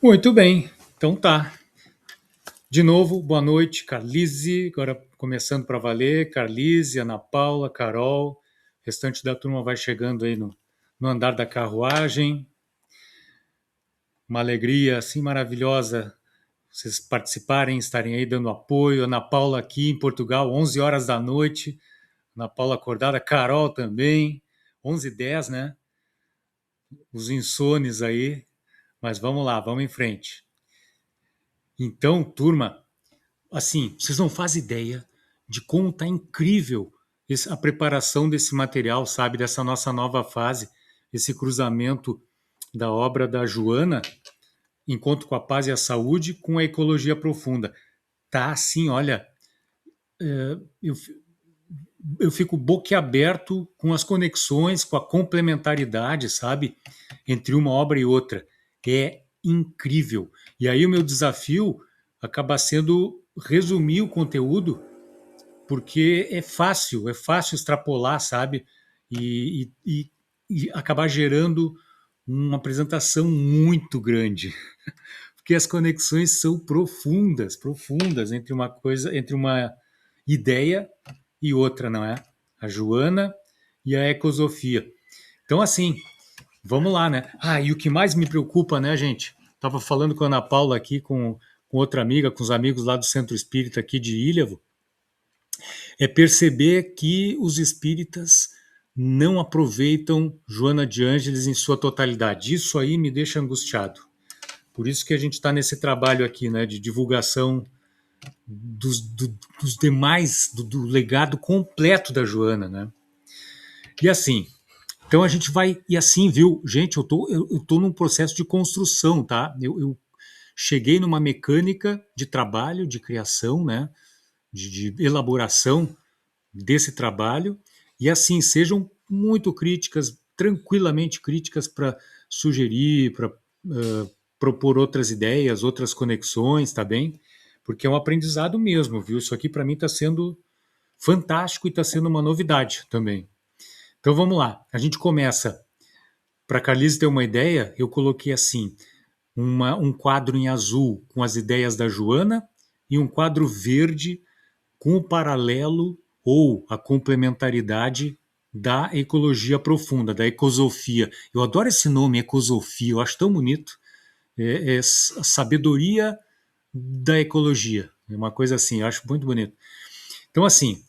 Muito bem, então tá. De novo, boa noite, Carlise. Agora começando para valer, Carlise, Ana Paula, Carol. O restante da turma vai chegando aí no andar da carruagem. Uma alegria assim maravilhosa vocês participarem, estarem aí dando apoio. Ana Paula aqui em Portugal, 11 horas da noite. Ana Paula acordada, Carol também, 11h10, né? Os insones aí. Mas vamos lá, vamos em frente. Então, turma, assim, vocês não fazem ideia de como tá incrível a preparação desse material, sabe? Dessa nossa nova fase, esse cruzamento da obra da Joana, Encontro com a Paz e a Saúde, com a Ecologia Profunda. Tá assim, olha, eu, eu fico boquiaberto com as conexões, com a complementaridade, sabe? Entre uma obra e outra. É incrível. E aí o meu desafio acaba sendo resumir o conteúdo porque é fácil extrapolar, sabe? E acabar gerando uma apresentação muito grande, porque as conexões são profundas, profundas entre uma coisa, entre uma ideia e outra, não é? A Joana e a ecosofia. Então, assim, vamos lá, né? Ah, e o que mais me preocupa, né, gente? Tava falando com a Ana Paula aqui, com outra amiga, com os amigos lá do Centro Espírita aqui de Ilhavo, é perceber que os espíritas não aproveitam Joana de Ângeles em sua totalidade. Isso aí me deixa angustiado. Por isso que a gente está nesse trabalho aqui, né, de divulgação dos demais, do legado completo da Joana, né? E assim, então a gente vai, e assim, viu, gente, eu tô num processo de construção, tá? Eu cheguei numa mecânica de trabalho, de criação, né, de elaboração desse trabalho. E assim, sejam muito críticas, tranquilamente críticas para sugerir, para propor outras ideias, outras conexões, tá bem? Porque é um aprendizado mesmo, viu? Isso aqui para mim está sendo fantástico e está sendo uma novidade também. Então vamos lá, a gente começa. Para a Carlise ter uma ideia, eu coloquei assim: um quadro em azul com as ideias da Joana e um quadro verde com o paralelo ou a complementaridade da ecologia profunda, da ecosofia. Eu adoro esse nome, ecosofia, eu acho tão bonito. É a sabedoria da ecologia. É uma coisa assim, eu acho muito bonito. Então, assim,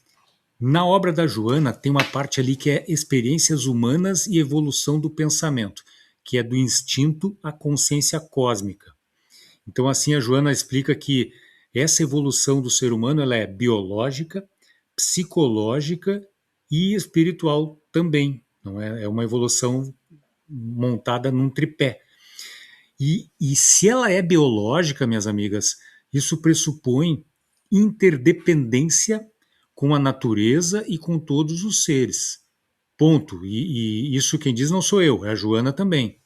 na obra da Joana tem uma parte ali que é experiências humanas e evolução do pensamento, que é do instinto à consciência cósmica. Então, assim, a Joana explica que essa evolução do ser humano ela é biológica, psicológica e espiritual também. Não é? É uma evolução montada num tripé. E se ela é biológica, minhas amigas, isso pressupõe interdependência com a natureza e com todos os seres. Ponto. E isso quem diz não sou eu, é a Joana também.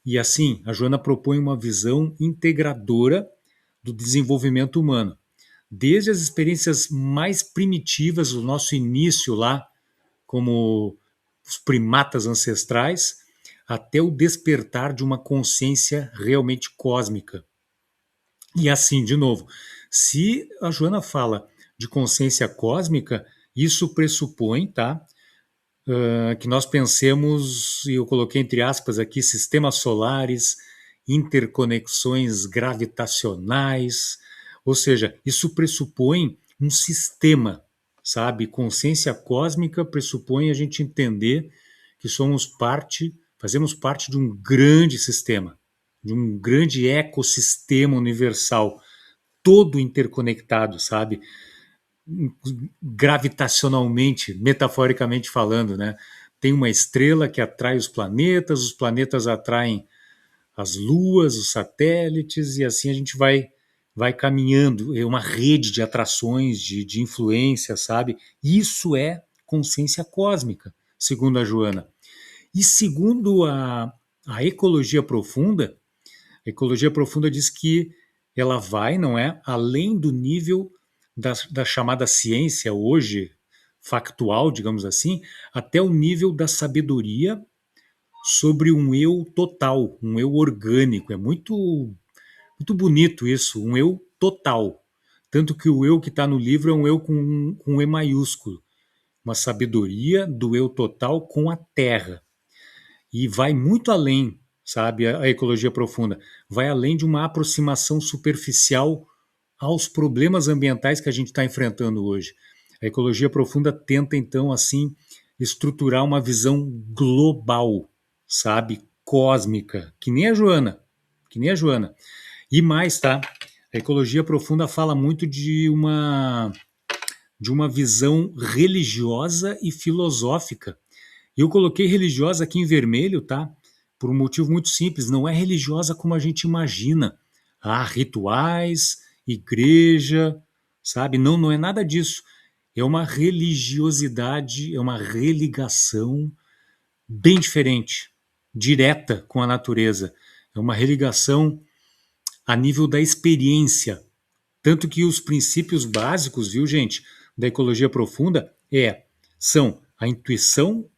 E assim, a Joana propõe uma visão integradora do desenvolvimento humano, desde as experiências mais primitivas, o nosso início lá, como os primatas ancestrais, até o despertar de uma consciência realmente cósmica. E assim, de novo, se a Joana fala de consciência cósmica, isso pressupõe, tá? Que nós pensemos, e eu coloquei entre aspas aqui, sistemas solares, interconexões gravitacionais, ou seja, isso pressupõe um sistema, sabe? Consciência cósmica pressupõe a gente entender que somos parte, fazemos parte de um grande sistema, de um grande ecossistema universal, todo interconectado, sabe? Gravitacionalmente, metaforicamente falando, né? Tem uma estrela que atrai os planetas atraem as luas, os satélites, e assim a gente vai caminhando. É uma rede de atrações, de influência, sabe? Isso é consciência cósmica, segundo a Joana. E segundo a ecologia profunda diz que ela vai, não é, além do nível da chamada ciência hoje, factual, digamos assim, até o nível da sabedoria sobre um eu total, um eu orgânico. É muito bonito isso, um eu total. Tanto que o eu que está no livro é um eu com um E maiúsculo, uma sabedoria do eu total com a Terra. E vai muito além, sabe, a ecologia profunda. Vai além de uma aproximação superficial aos problemas ambientais que a gente está enfrentando hoje. A ecologia profunda tenta, então, assim, estruturar uma visão global, sabe, cósmica, que nem a Joana, que nem a Joana. E mais, tá? A ecologia profunda fala muito de uma visão religiosa e filosófica. E eu coloquei religiosa aqui em vermelho, tá? Por um motivo muito simples, não é religiosa como a gente imagina. Ah, rituais, igreja, sabe? Não, não é nada disso. É uma religiosidade, é uma religação bem diferente, direta com a natureza. É uma religação a nível da experiência. Tanto que os princípios básicos, viu, gente, da ecologia profunda são a intuição,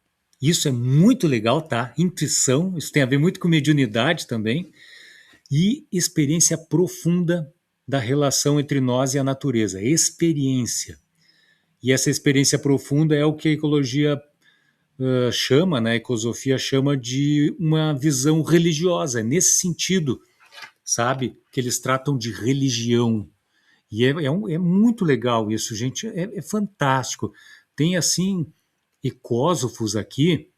isso é muito legal, tá? Intuição, isso tem a ver muito com mediunidade também, e experiência profunda da relação entre nós e a natureza, experiência. E essa experiência profunda é o que a ecologia chama, né, a ecosofia chama de uma visão religiosa, é nesse sentido, sabe, que eles tratam de religião. E é muito legal isso, gente, é fantástico. Tem, assim, ecósofos aqui,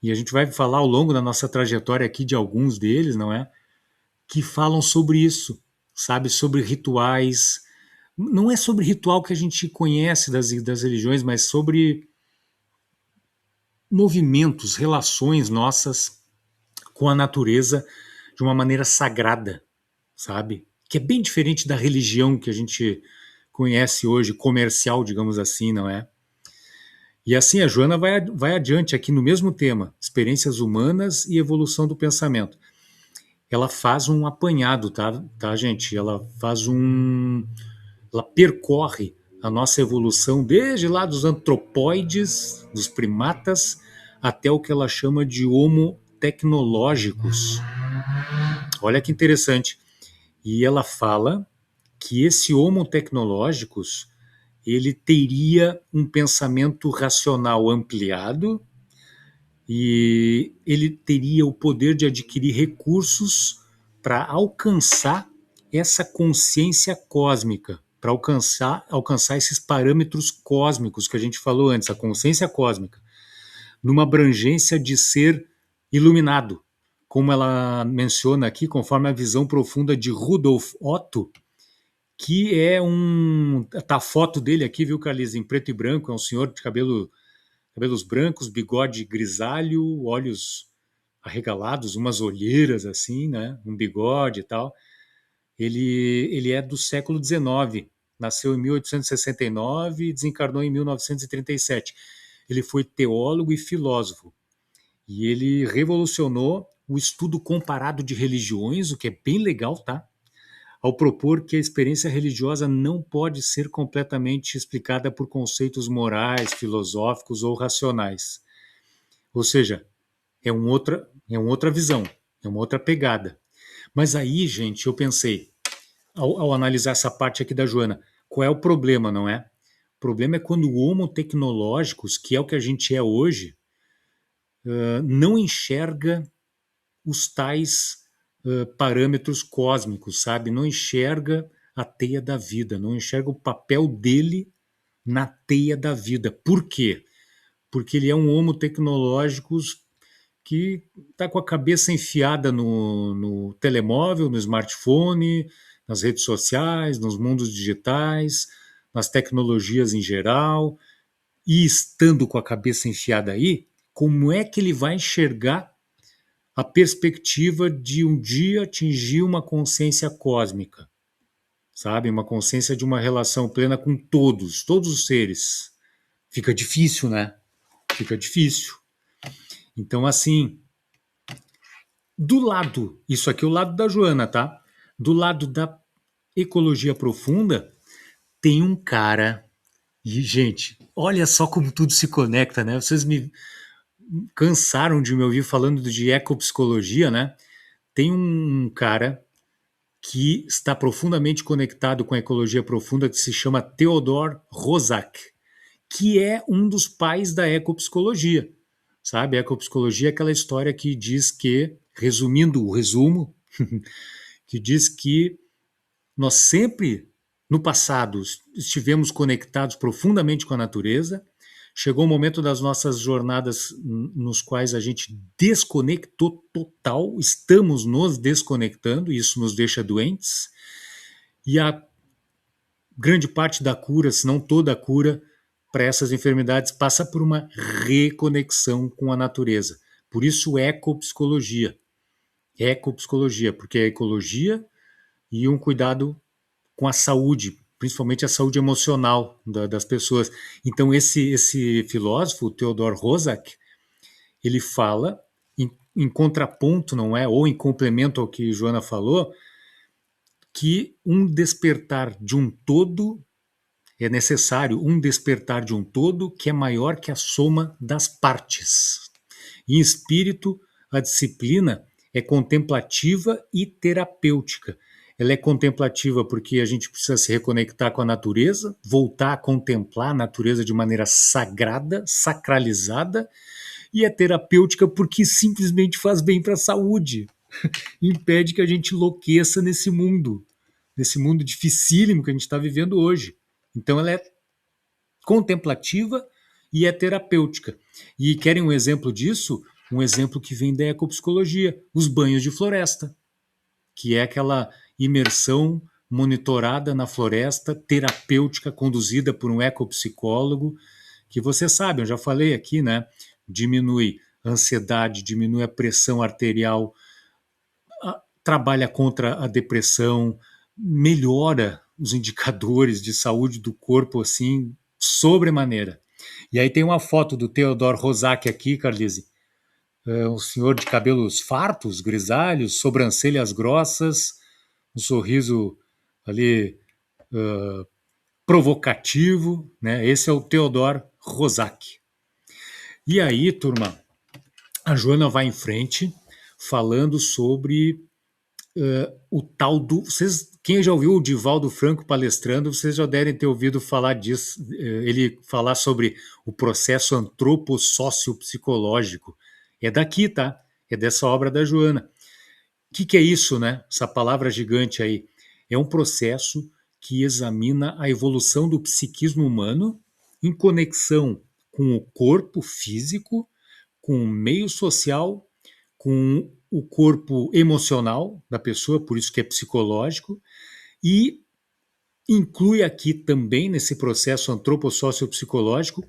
e a gente vai falar ao longo da nossa trajetória aqui de alguns deles, não é? Que falam sobre isso, sabe? Sobre rituais. Não é sobre ritual que a gente conhece das religiões, mas sobre movimentos, relações nossas com a natureza de uma maneira sagrada, sabe? Que é bem diferente da religião que a gente conhece hoje, comercial, digamos assim, não é? E assim a Joana vai adiante aqui no mesmo tema, experiências humanas e evolução do pensamento. Ela faz um apanhado, tá, gente? Ela percorre a nossa evolução desde lá dos antropóides, dos primatas, até o que ela chama de homo tecnológicos. Olha que interessante. E ela fala que esse homo tecnológicos ele teria um pensamento racional ampliado e ele teria o poder de adquirir recursos para alcançar essa consciência cósmica, para alcançar esses parâmetros cósmicos que a gente falou antes, a consciência cósmica, numa abrangência de ser iluminado, como ela menciona aqui, conforme a visão profunda de Rudolf Otto, que é tá a foto dele aqui, viu, Carlis, em preto e branco, é um senhor de cabelos brancos, bigode grisalho, olhos arregalados, umas olheiras assim, né, um bigode e tal. Ele é do século XIX, nasceu em 1869 e desencarnou em 1937. Ele foi teólogo e filósofo, e ele revolucionou o estudo comparado de religiões, o que é bem legal, tá? Ao propor que a experiência religiosa não pode ser completamente explicada por conceitos morais, filosóficos ou racionais. Ou seja, é uma outra visão, é uma outra pegada. Mas aí, gente, eu pensei, ao analisar essa parte aqui da Joana, qual é o problema, não é? O problema é quando o homo tecnológicos, que é o que a gente é hoje, não enxerga os tais parâmetros cósmicos, sabe? Não enxerga a teia da vida, não enxerga o papel dele na teia da vida. Por quê? Porque ele é um homo tecnológicos que está com a cabeça enfiada no telemóvel, no smartphone, nas redes sociais, nos mundos digitais, nas tecnologias em geral, e estando com a cabeça enfiada aí, como é que ele vai enxergar a perspectiva de um dia atingir uma consciência cósmica, sabe? Uma consciência de uma relação plena com todos os seres. Fica difícil, né? Fica difícil. Então, assim, do lado, isso aqui é o lado da Joana, tá? Do lado da ecologia profunda, tem um cara. E, gente, olha só como tudo se conecta, né? cansaram de me ouvir falando de ecopsicologia, né? Tem um cara que está profundamente conectado com a ecologia profunda que se chama Theodor Roszak, que é um dos pais da ecopsicologia. Sabe, a ecopsicologia é aquela história que diz que, resumindo o resumo, que diz que nós sempre, no passado, estivemos conectados profundamente com a natureza. Chegou o momento das nossas jornadas nos quais a gente desconectou total, estamos nos desconectando, e isso nos deixa doentes. E a grande parte da cura, se não toda a cura, para essas enfermidades passa por uma reconexão com a natureza. Por isso, ecopsicologia. Ecopsicologia, porque é ecologia e um cuidado com a saúde, principalmente a saúde emocional das pessoas. Então, esse filósofo, Theodor Roszak, ele fala, em contraponto, não é? Ou em complemento ao que Joana falou, que um despertar de um todo é necessário, um despertar de um todo que é maior que a soma das partes. Em espírito, a disciplina é contemplativa e terapêutica. Ela é contemplativa porque a gente precisa se reconectar com a natureza, voltar a contemplar a natureza de maneira sagrada, sacralizada, e é terapêutica porque simplesmente faz bem para a saúde, impede que a gente enlouqueça nesse mundo dificílimo que a gente está vivendo hoje. Então ela é contemplativa e é terapêutica. E querem um exemplo disso? Um exemplo que vem da ecopsicologia, os banhos de floresta, que é aquela imersão monitorada na floresta, terapêutica, conduzida por um ecopsicólogo, que você sabe, eu já falei aqui, né? Diminui a ansiedade, diminui a pressão arterial, trabalha contra a depressão, melhora os indicadores de saúde do corpo, assim, sobremaneira. E aí tem uma foto do Theodor Roszak aqui, Carlise, um senhor de cabelos fartos, grisalhos, sobrancelhas grossas, um sorriso ali provocativo, né? Esse é o Theodor Roszak. E aí, turma, a Joana vai em frente falando sobre o tal do. Quem já ouviu o Divaldo Franco palestrando, vocês já devem ter ouvido falar disso, ele falar sobre o processo antropossociopsicológico. É daqui, tá? É dessa obra da Joana. O que é isso, né? Essa palavra gigante aí. É um processo que examina a evolução do psiquismo humano em conexão com o corpo físico, com o meio social, com o corpo emocional da pessoa, por isso que é psicológico, e inclui aqui também, nesse processo antropossociopsicológico,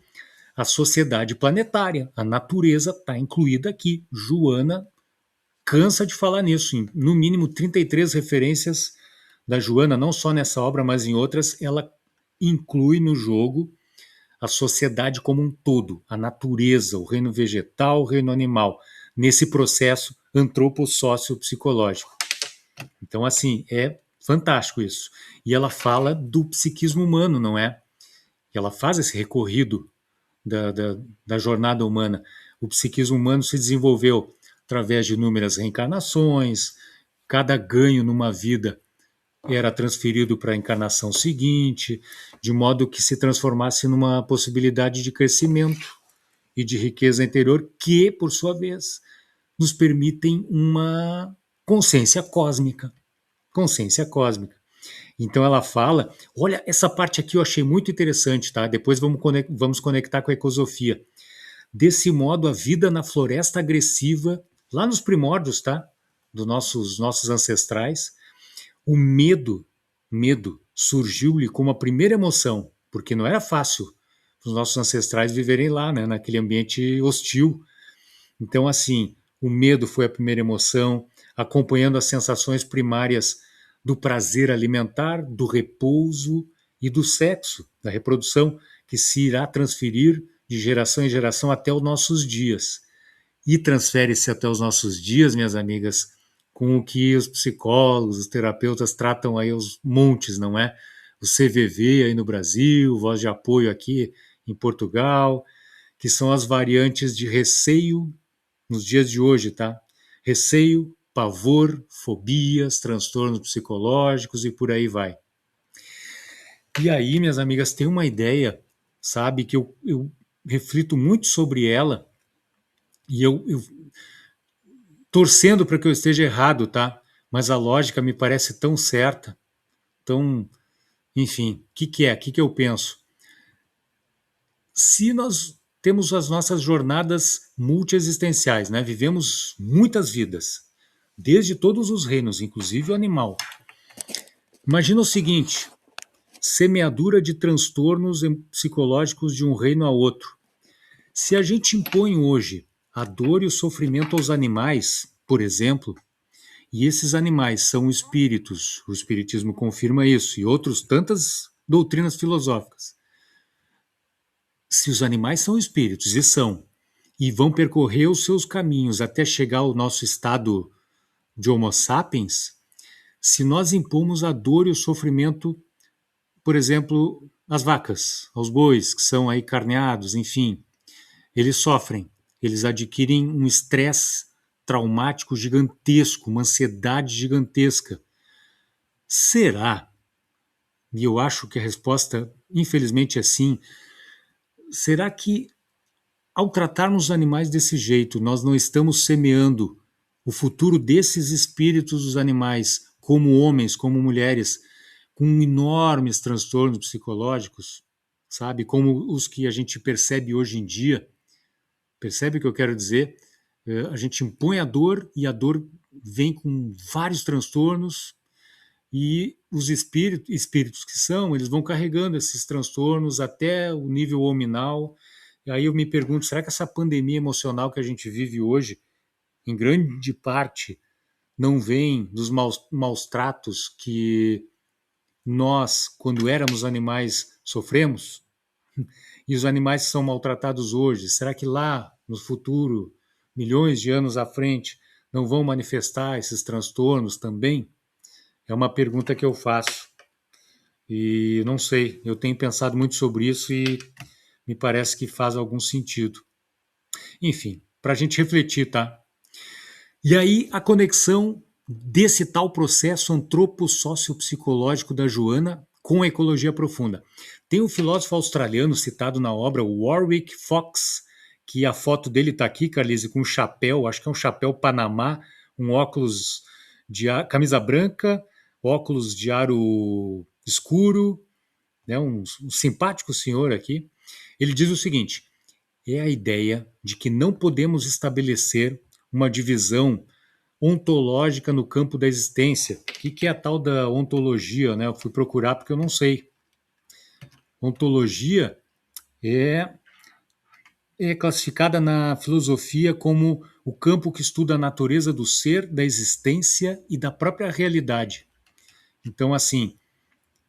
a sociedade planetária. A natureza está incluída aqui. Joana cansa de falar nisso. Em, no mínimo 33 referências da Joana, não só nessa obra, mas em outras, ela inclui no jogo a sociedade como um todo, a natureza, o reino vegetal, o reino animal, nesse processo antropossociopsicológico. Então, assim, é fantástico isso. E ela fala do psiquismo humano, não é? Ela faz esse recorrido da jornada humana. O psiquismo humano se desenvolveu através de inúmeras reencarnações, cada ganho numa vida era transferido para a encarnação seguinte, de modo que se transformasse numa possibilidade de crescimento e de riqueza interior que, por sua vez, nos permitem uma consciência cósmica. Consciência cósmica. Então ela fala, olha, essa parte aqui eu achei muito interessante, tá? Depois vamos conectar com a ecosofia. Desse modo, a vida na floresta agressiva, lá nos primórdios, tá? Dos nossos ancestrais, o medo surgiu-lhe como a primeira emoção, porque não era fácil os nossos ancestrais viverem lá, né, naquele ambiente hostil. Então, assim, o medo foi a primeira emoção, acompanhando as sensações primárias do prazer alimentar, do repouso e do sexo, da reprodução, que se irá transferir de geração em geração até os nossos dias. E transfere-se até os nossos dias, minhas amigas, com o que os psicólogos, os terapeutas tratam aí aos montes, não é? O CVV aí no Brasil, Voz de Apoio aqui em Portugal, que são as variantes de receio nos dias de hoje, tá? Receio, pavor, fobias, transtornos psicológicos e por aí vai. E aí, minhas amigas, tem uma ideia, sabe, que eu reflito muito sobre ela e eu torcendo para que eu esteja errado, tá? Mas a lógica me parece tão certa, tão, enfim, o que é? O que eu penso? Se nós temos as nossas jornadas multiexistenciais, né? Vivemos muitas vidas, desde todos os reinos, inclusive o animal. Imagina o seguinte: semeadura de transtornos psicológicos de um reino a outro. Se a gente impõe hoje a dor e o sofrimento aos animais, por exemplo, e esses animais são espíritos, o espiritismo confirma isso, e outras tantas doutrinas filosóficas. Se os animais são espíritos, e são, e vão percorrer os seus caminhos até chegar ao nosso estado de Homo sapiens, se nós impomos a dor e o sofrimento, por exemplo, às vacas, aos bois, que são aí carneados, enfim, eles sofrem, eles adquirem um estresse traumático gigantesco, uma ansiedade gigantesca. Será? E eu acho que a resposta, infelizmente, é sim. Será que, ao tratarmos os animais desse jeito, nós não estamos semeando o futuro desses espíritos dos animais, como homens, como mulheres, com enormes transtornos psicológicos, sabe? Como os que a gente percebe hoje em dia. Percebe o que eu quero dizer? A gente impõe a dor e a dor vem com vários transtornos e os espíritos que são, eles vão carregando esses transtornos até o nível hominal. E aí eu me pergunto, será que essa pandemia emocional que a gente vive hoje, em grande parte, não vem dos maus tratos que nós, quando éramos animais, sofremos? E os animais que são maltratados hoje, será que lá no futuro, milhões de anos à frente, não vão manifestar esses transtornos também? É uma pergunta que eu faço. E não sei, eu tenho pensado muito sobre isso e me parece que faz algum sentido. Enfim, para a gente refletir, tá? E aí a conexão desse tal processo antropossociopsicológico da Joana com a ecologia profunda. Tem um filósofo australiano citado na obra, Warwick Fox, que a foto dele está aqui, Carlise, com um chapéu, acho que é um chapéu Panamá, um óculos de camisa branca, óculos de aro escuro, né, um simpático senhor aqui. Ele diz o seguinte: é a ideia de que não podemos estabelecer uma divisão ontológica no campo da existência. O que é a tal da ontologia? Né? Eu fui procurar porque eu não sei. Ontologia é classificada na filosofia como o campo que estuda a natureza do ser, da existência e da própria realidade. Então, assim,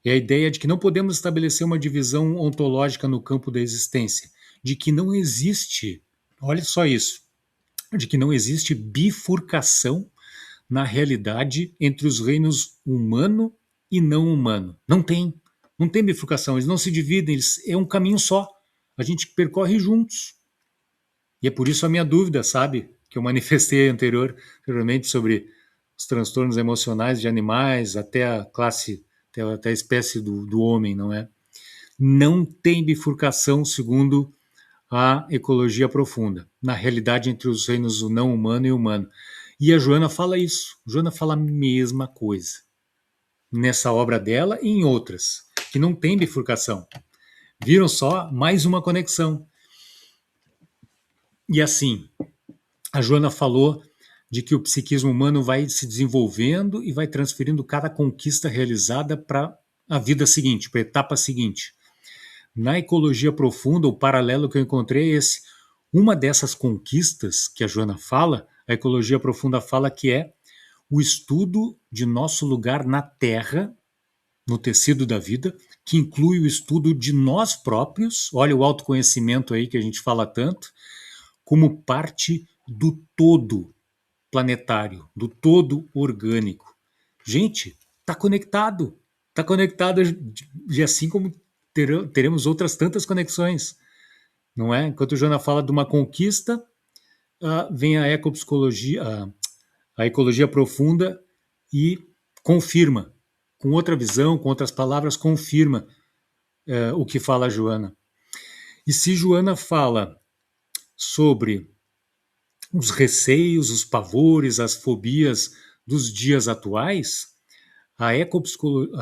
é a ideia de que não podemos estabelecer uma divisão ontológica no campo da existência, de que não existe, olha só isso, de que não existe bifurcação na realidade entre os reinos humano e não humano. Não tem. Não tem bifurcação, eles não se dividem, é um caminho só. A gente percorre juntos. E é por isso a minha dúvida, sabe? Que eu manifestei anteriormente sobre os transtornos emocionais de animais, até a classe, até a espécie do homem, não é? Não tem bifurcação, segundo a ecologia profunda, na realidade entre os reinos do não humano e humano. E a Joana fala isso. A Joana fala a mesma coisa nessa obra dela e em outras, que não tem bifurcação. Viram só? Mais uma conexão. E assim, a Joana falou de que o psiquismo humano vai se desenvolvendo e vai transferindo cada conquista realizada para a vida seguinte, para a etapa seguinte. Na ecologia profunda, o paralelo que eu encontrei é esse. Uma dessas conquistas que a Joana fala, a ecologia profunda fala que é o estudo de nosso lugar na Terra, no tecido da vida, que inclui o estudo de nós próprios, olha o autoconhecimento aí que a gente fala tanto, como parte do todo planetário, do todo orgânico. Gente, está conectado e assim como teremos outras tantas conexões. não é? Enquanto Joana fala de uma conquista, vem a ecopsicologia, a ecologia profunda e confirma, com outra visão, com outras palavras, confirma o que fala a Joana. E se Joana fala sobre os receios, os pavores, as fobias dos dias atuais, a ecopsicologia.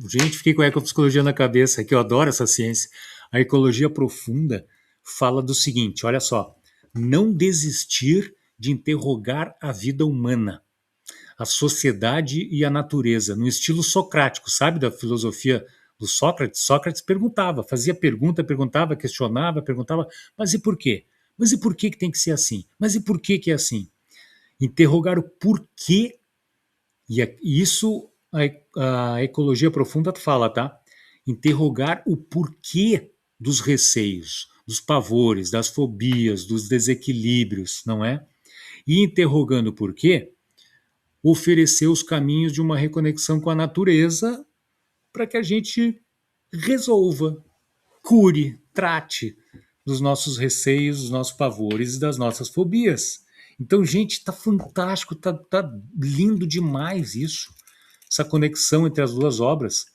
Gente, fiquei com a ecopsicologia na cabeça, que eu adoro essa ciência. A ecologia profunda fala do seguinte: olha só, não desistir de interrogar a vida humana, a sociedade e a natureza, no estilo socrático, sabe, da filosofia do Sócrates. Sócrates perguntava, fazia pergunta, perguntava, questionava, perguntava, mas e por quê? Mas e por que tem que ser assim? Mas e por que é assim? Interrogar o porquê, e isso a ecologia profunda fala, tá? Interrogar o porquê dos receios, dos pavores, das fobias, dos desequilíbrios, não é? E interrogando o porquê, oferecer os caminhos de uma reconexão com a natureza para que a gente resolva, cure, trate dos nossos receios, dos nossos pavores e das nossas fobias. Então, gente, tá fantástico, tá lindo demais isso, essa conexão entre as duas obras.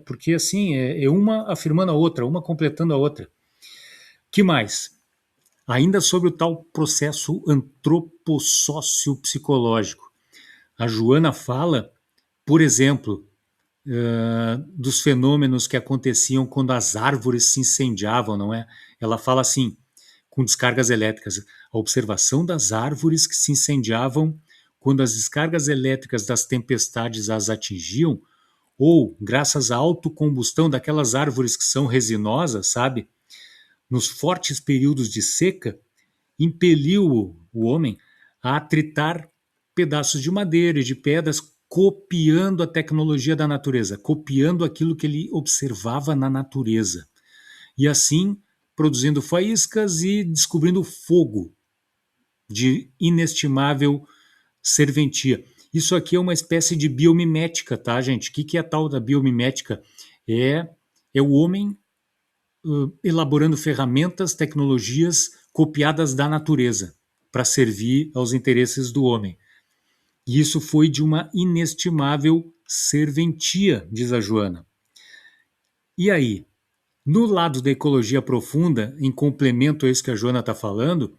Porque assim, é uma afirmando a outra, uma completando a outra. Que mais? Ainda sobre o tal processo antropossócio-psicológico. A Joana fala, por exemplo, dos fenômenos que aconteciam quando as árvores se incendiavam, não é? Ela fala assim, com descargas elétricas, a observação das árvores que se incendiavam quando as descargas elétricas das tempestades as atingiam, ou graças à autocombustão daquelas árvores que são resinosas, sabe? Nos fortes períodos de seca, impeliu o homem a atritar pedaços de madeira e de pedras, copiando a tecnologia da natureza, copiando aquilo que ele observava na natureza. E assim, produzindo faíscas e descobrindo fogo de inestimável serventia. Isso aqui é uma espécie de biomimética, tá, gente? O que é a tal da biomimética? É o homem elaborando ferramentas, tecnologias copiadas da natureza para servir aos interesses do homem. E isso foi de uma inestimável serventia, diz a Joana. E aí, no lado da ecologia profunda, em complemento a isso que a Joana está falando,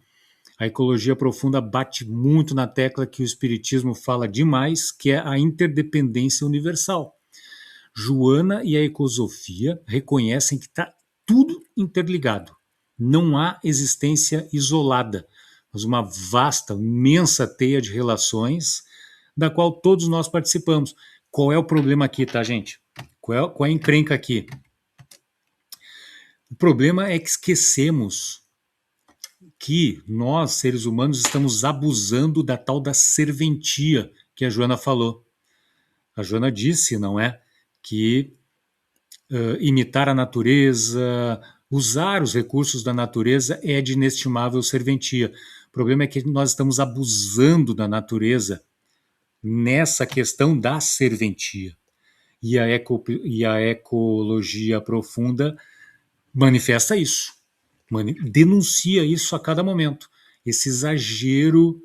a ecologia profunda bate muito na tecla que o Espiritismo fala demais, que é a interdependência universal. Joana e a ecosofia reconhecem que está tudo interligado. Não há existência isolada, mas uma vasta, imensa teia de relações da qual todos nós participamos. Qual é o problema aqui, tá, gente? Qual é a encrenca aqui? O problema é que esquecemos que nós, seres humanos, estamos abusando da tal da serventia que a Joana falou. A Joana disse, não é? Que imitar a natureza, usar os recursos da natureza é de inestimável serventia. O problema é que nós estamos abusando da natureza nessa questão da serventia. E a ecologia profunda manifesta isso, denuncia isso a cada momento, esse exagero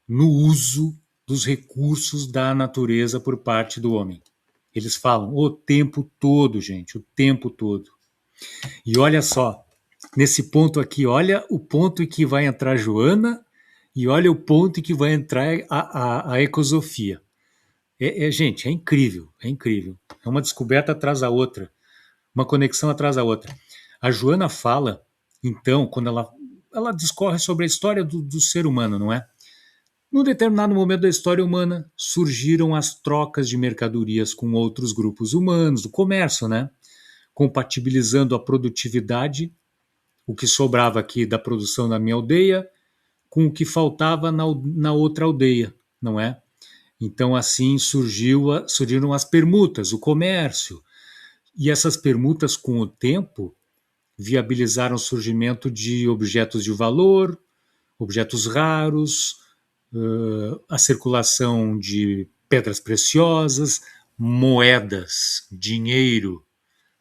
no uso dos recursos da natureza por parte do homem. Eles falam o tempo todo, gente, o tempo todo. E olha só, nesse ponto aqui, olha o ponto em que vai entrar Joana e olha o ponto em que vai entrar a ecosofia. Gente, é incrível, é incrível. É uma descoberta atrás da outra, uma conexão atrás da outra. A Joana fala, então, quando ela discorre sobre a história do ser humano, não é? Num determinado momento da história humana, surgiram as trocas de mercadorias com outros grupos humanos, o comércio, né? Compatibilizando a produtividade, o que sobrava aqui da produção da minha aldeia, com o que faltava na outra aldeia, não é? Então, assim surgiram as permutas, o comércio. E essas permutas, com o tempo, viabilizaram o surgimento de objetos de valor, objetos raros, a circulação de pedras preciosas, moedas, dinheiro,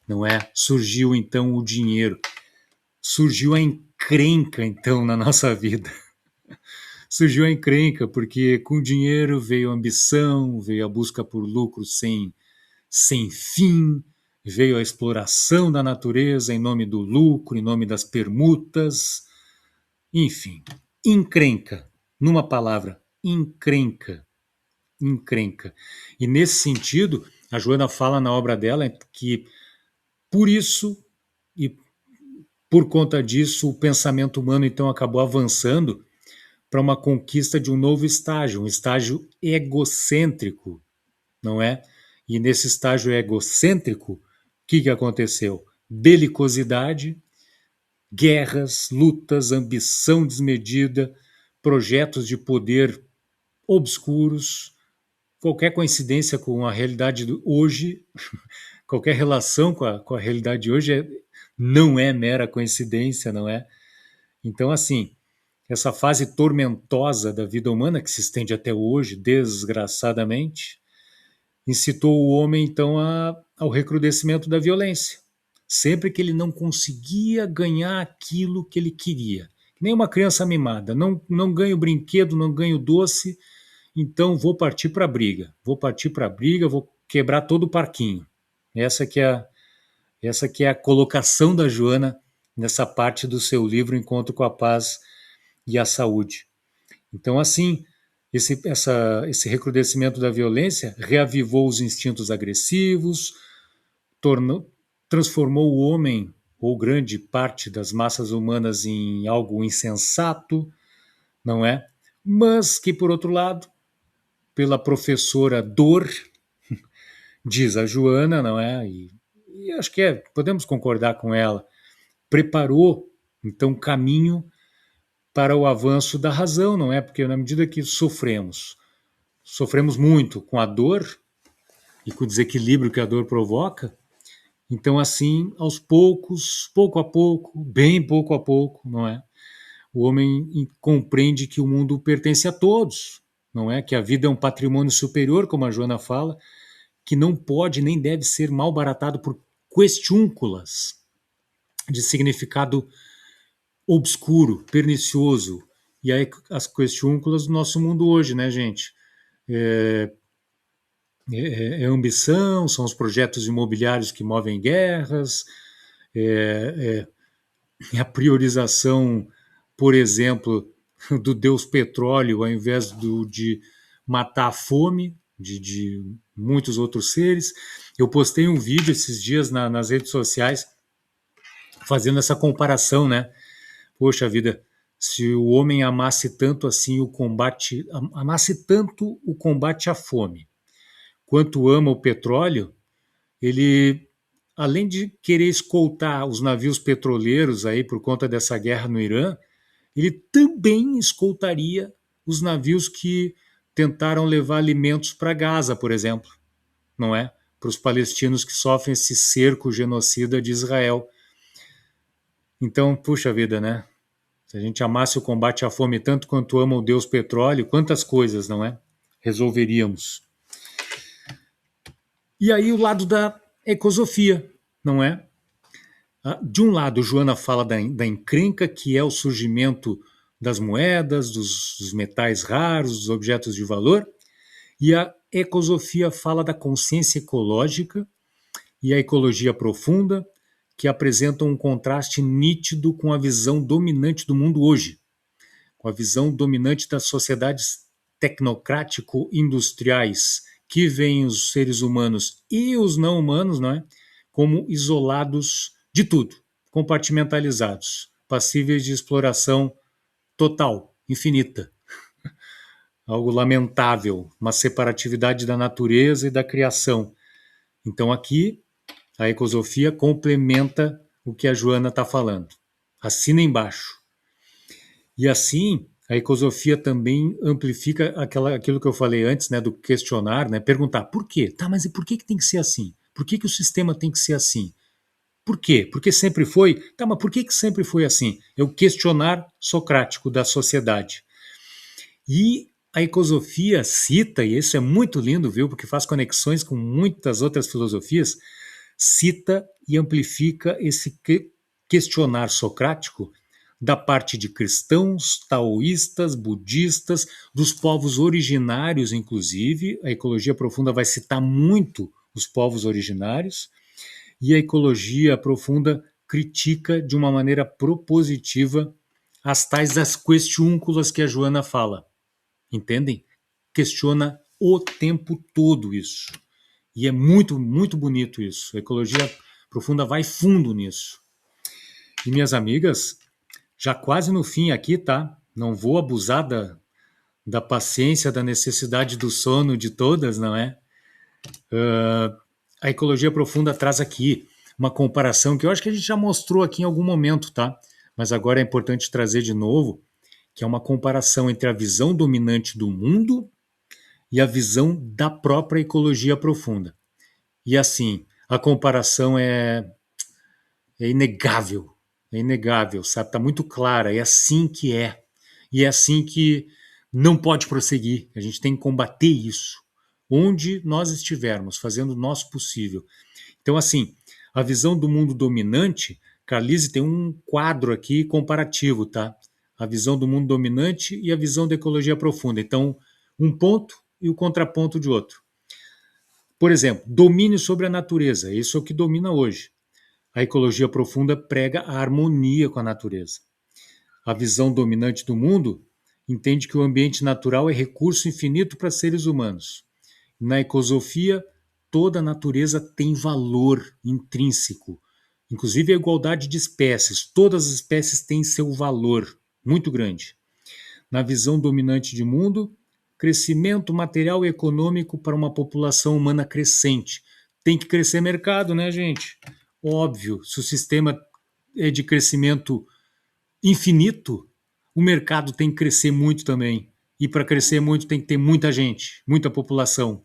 não é? Surgiu então o dinheiro. surgiu a encrenca, então, na nossa vida. Surgiu a encrenca, porque com o dinheiro veio a ambição, veio a busca por lucro sem fim, veio a exploração da natureza em nome do lucro, em nome das permutas, enfim, encrenca. Numa palavra, encrenca. Encrenca. E nesse sentido, a Joana fala na obra dela que por isso e por conta disso o pensamento humano então acabou avançando para uma conquista de um novo estágio, um estágio egocêntrico, não é? E nesse estágio egocêntrico, o que aconteceu? Belicosidade, guerras, lutas, ambição desmedida, projetos de poder obscuros, qualquer coincidência com a realidade de hoje, qualquer relação com a realidade de hoje não é mera coincidência, não é? Então, assim, essa fase tormentosa da vida humana, que se estende até hoje, desgraçadamente, incitou o homem, então, ao recrudescimento da violência. Sempre que ele não conseguia ganhar aquilo que ele queria. Que nem uma criança mimada. Não ganho brinquedo, não ganho doce, então vou partir para a briga. Vou partir para a briga, vou quebrar todo o parquinho. Essa que é a colocação da Joana nessa parte do seu livro Encontro com a Paz e a Saúde. Então, assim, esse recrudescimento da violência reavivou os instintos agressivos, transformou o homem, ou grande parte das massas humanas, em algo insensato, não é? Mas que, por outro lado, pela professora Dor, diz a Joana, não é? E acho que podemos concordar com ela, preparou, então, caminho para o avanço da razão, não é? Porque na medida que sofremos muito com a dor e com o desequilíbrio que a dor provoca, então assim, aos poucos, pouco a pouco, bem pouco a pouco, não é? O homem compreende que o mundo pertence a todos, não é? Que a vida é um patrimônio superior, como a Joana fala, que não pode nem deve ser malbaratado por questiúnculas de significado obscuro, pernicioso. E aí as questiúnculas do nosso mundo hoje, né, gente? É ambição, são os projetos imobiliários que movem guerras, é a priorização, por exemplo, do deus petróleo ao invés de matar a fome de muitos outros seres. Eu postei um vídeo esses dias nas redes sociais fazendo essa comparação, né? Poxa vida, se o homem amasse tanto assim amasse tanto o combate à fome, quanto ama o petróleo, ele, além de querer escoltar os navios petroleiros aí por conta dessa guerra no Irã, ele também escoltaria os navios que tentaram levar alimentos para Gaza, por exemplo, não é? Para os palestinos que sofrem esse cerco genocida de Israel. Então, puxa vida, né? Se a gente amasse o combate à fome tanto quanto ama o Deus petróleo, quantas coisas, não é? Resolveríamos. E aí o lado da ecosofia, não é? De um lado, Joana fala da encrenca, que é o surgimento das moedas, dos metais raros, dos objetos de valor, e a ecosofia fala da consciência ecológica e a ecologia profunda, que apresentam um contraste nítido com a visão dominante do mundo hoje, com a visão dominante das sociedades tecnocrático-industriais, que veem os seres humanos e os não humanos, não é, como isolados de tudo, compartimentalizados, passíveis de exploração total, infinita. Algo lamentável, uma separatividade da natureza e da criação. Então aqui a ecosofia complementa o que a Joana está falando. Assina embaixo. E assim, a ecosofia também amplifica aquilo que eu falei antes, né, do questionar, né, perguntar por quê? Tá, mas e por que tem que ser assim? Por que o sistema tem que ser assim? Por quê? Porque sempre foi? Tá, mas por que sempre foi assim? É o questionar socrático da sociedade. E a ecosofia cita, e isso é muito lindo, viu, porque faz conexões com muitas outras filosofias, cita e amplifica esse questionar socrático da parte de cristãos, taoístas, budistas, dos povos originários, inclusive. A ecologia profunda vai citar muito os povos originários, e a ecologia profunda critica de uma maneira propositiva as tais das questiúnculas que a Joana fala. Entendem? Questiona o tempo todo isso. E é muito, muito bonito isso. A ecologia profunda vai fundo nisso. E minhas amigas, já quase no fim aqui, tá? Não vou abusar da paciência, da necessidade do sono de todas, não é? A ecologia profunda traz aqui uma comparação que eu acho que a gente já mostrou aqui em algum momento, tá? Mas agora é importante trazer de novo, que é uma comparação entre a visão dominante do mundo e a visão da própria ecologia profunda. E assim, a comparação é inegável, sabe? Está muito clara, é assim que é. E é assim que não pode prosseguir. A gente tem que combater isso, onde nós estivermos, fazendo o nosso possível. Então, assim, a visão do mundo dominante, Carlise tem um quadro aqui comparativo, tá? A visão do mundo dominante e a visão da ecologia profunda. Então, um ponto e o contraponto de outro. Por exemplo, domínio sobre a natureza, isso é o que domina hoje. A ecologia profunda prega a harmonia com a natureza. A visão dominante do mundo entende que o ambiente natural é recurso infinito para seres humanos. Na ecosofia, toda a natureza tem valor intrínseco, inclusive a igualdade de espécies. Todas as espécies têm seu valor muito grande. Na visão dominante de mundo, crescimento material e econômico para uma população humana crescente. Tem que crescer mercado, né, gente? Óbvio, se o sistema é de crescimento infinito, o mercado tem que crescer muito também. E para crescer muito tem que ter muita gente, muita população.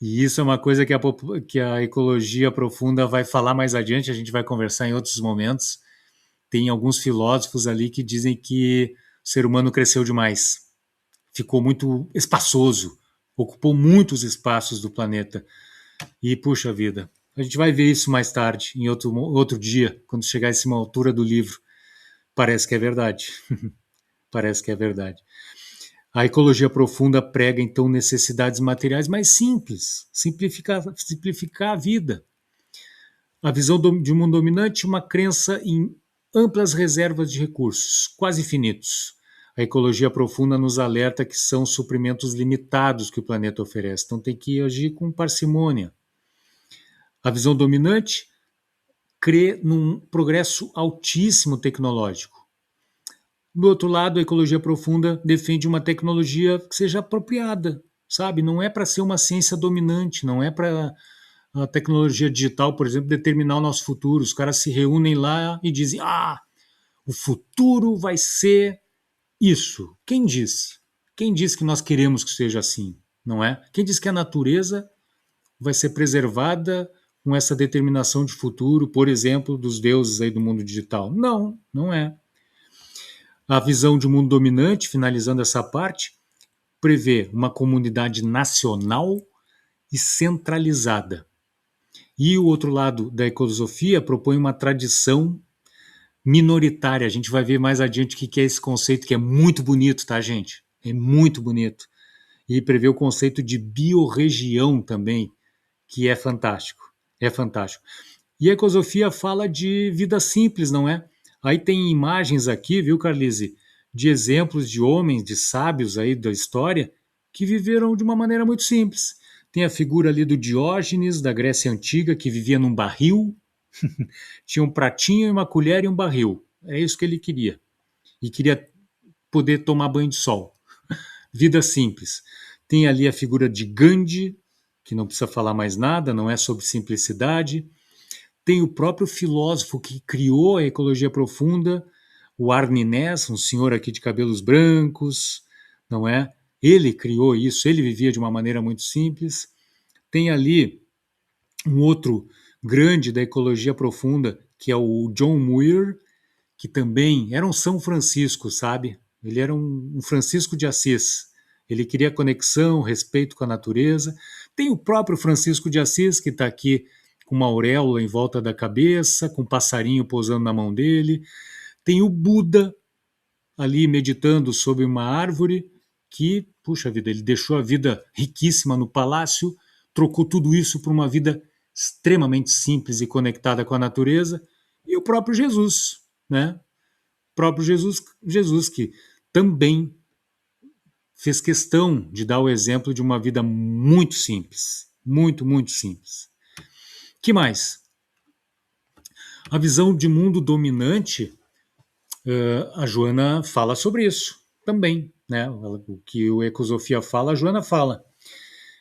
E isso é uma coisa que a ecologia profunda vai falar mais adiante, a gente vai conversar em outros momentos. Tem alguns filósofos ali que dizem que o ser humano cresceu demais, ficou muito espaçoso, ocupou muitos espaços do planeta. E, puxa vida, a gente vai ver isso mais tarde, em outro dia, quando chegar a essa altura do livro. Parece que é verdade. Parece que é verdade. A ecologia profunda prega, então, necessidades materiais mais simples, simplificar a vida. A visão de um mundo dominante, uma crença em amplas reservas de recursos, quase infinitos. A ecologia profunda nos alerta que são suprimentos limitados que o planeta oferece, então tem que agir com parcimônia. A visão dominante crê num progresso altíssimo tecnológico. Do outro lado, a ecologia profunda defende uma tecnologia que seja apropriada, sabe? Não é para ser uma ciência dominante, não é para a tecnologia digital, por exemplo, determinar o nosso futuro. Os caras se reúnem lá e dizem: ah, o futuro vai ser isso. Quem disse? Quem disse que nós queremos que seja assim? Não é? Quem disse que a natureza vai ser preservada com essa determinação de futuro, por exemplo, dos deuses aí do mundo digital? Não, não é. A visão de mundo dominante, finalizando essa parte, prevê uma comunidade nacional e centralizada. E o outro lado da ecosofia propõe uma tradição minoritária. A gente vai ver mais adiante o que é esse conceito, que é muito bonito, tá, gente? É muito bonito. E prevê o conceito de biorregião também, que é fantástico. É fantástico. E a ecosofia fala de vida simples, não é? Aí tem imagens aqui, viu, Carlise, de exemplos de homens, de sábios aí da história, que viveram de uma maneira muito simples. Tem a figura ali do Diógenes, da Grécia Antiga, que vivia num barril, tinha um pratinho, uma colher e um barril. É isso que ele queria. E queria poder tomar banho de sol. Vida simples. Tem ali a figura de Gandhi, que não precisa falar mais nada, não é sobre simplicidade. Tem o próprio filósofo que criou a ecologia profunda, o Arne Naess, um senhor aqui de cabelos brancos, não é? Ele criou isso, ele vivia de uma maneira muito simples. Tem ali um outro grande da ecologia profunda, que é o John Muir, que também era um São Francisco, sabe? Ele era um Francisco de Assis. Ele queria conexão, respeito com a natureza. Tem o próprio Francisco de Assis, que está aqui com uma auréola em volta da cabeça, com um passarinho pousando na mão dele. Tem o Buda ali meditando sobre uma árvore que, puxa vida, ele deixou a vida riquíssima no palácio, trocou tudo isso por uma vida extremamente simples e conectada com a natureza. E o próprio Jesus, né? O próprio Jesus que também fez questão de dar o exemplo de uma vida muito simples, muito, muito simples. Que mais? A visão de mundo dominante, a Joana fala sobre isso também, né? O que o Ecosofia fala, a Joana fala.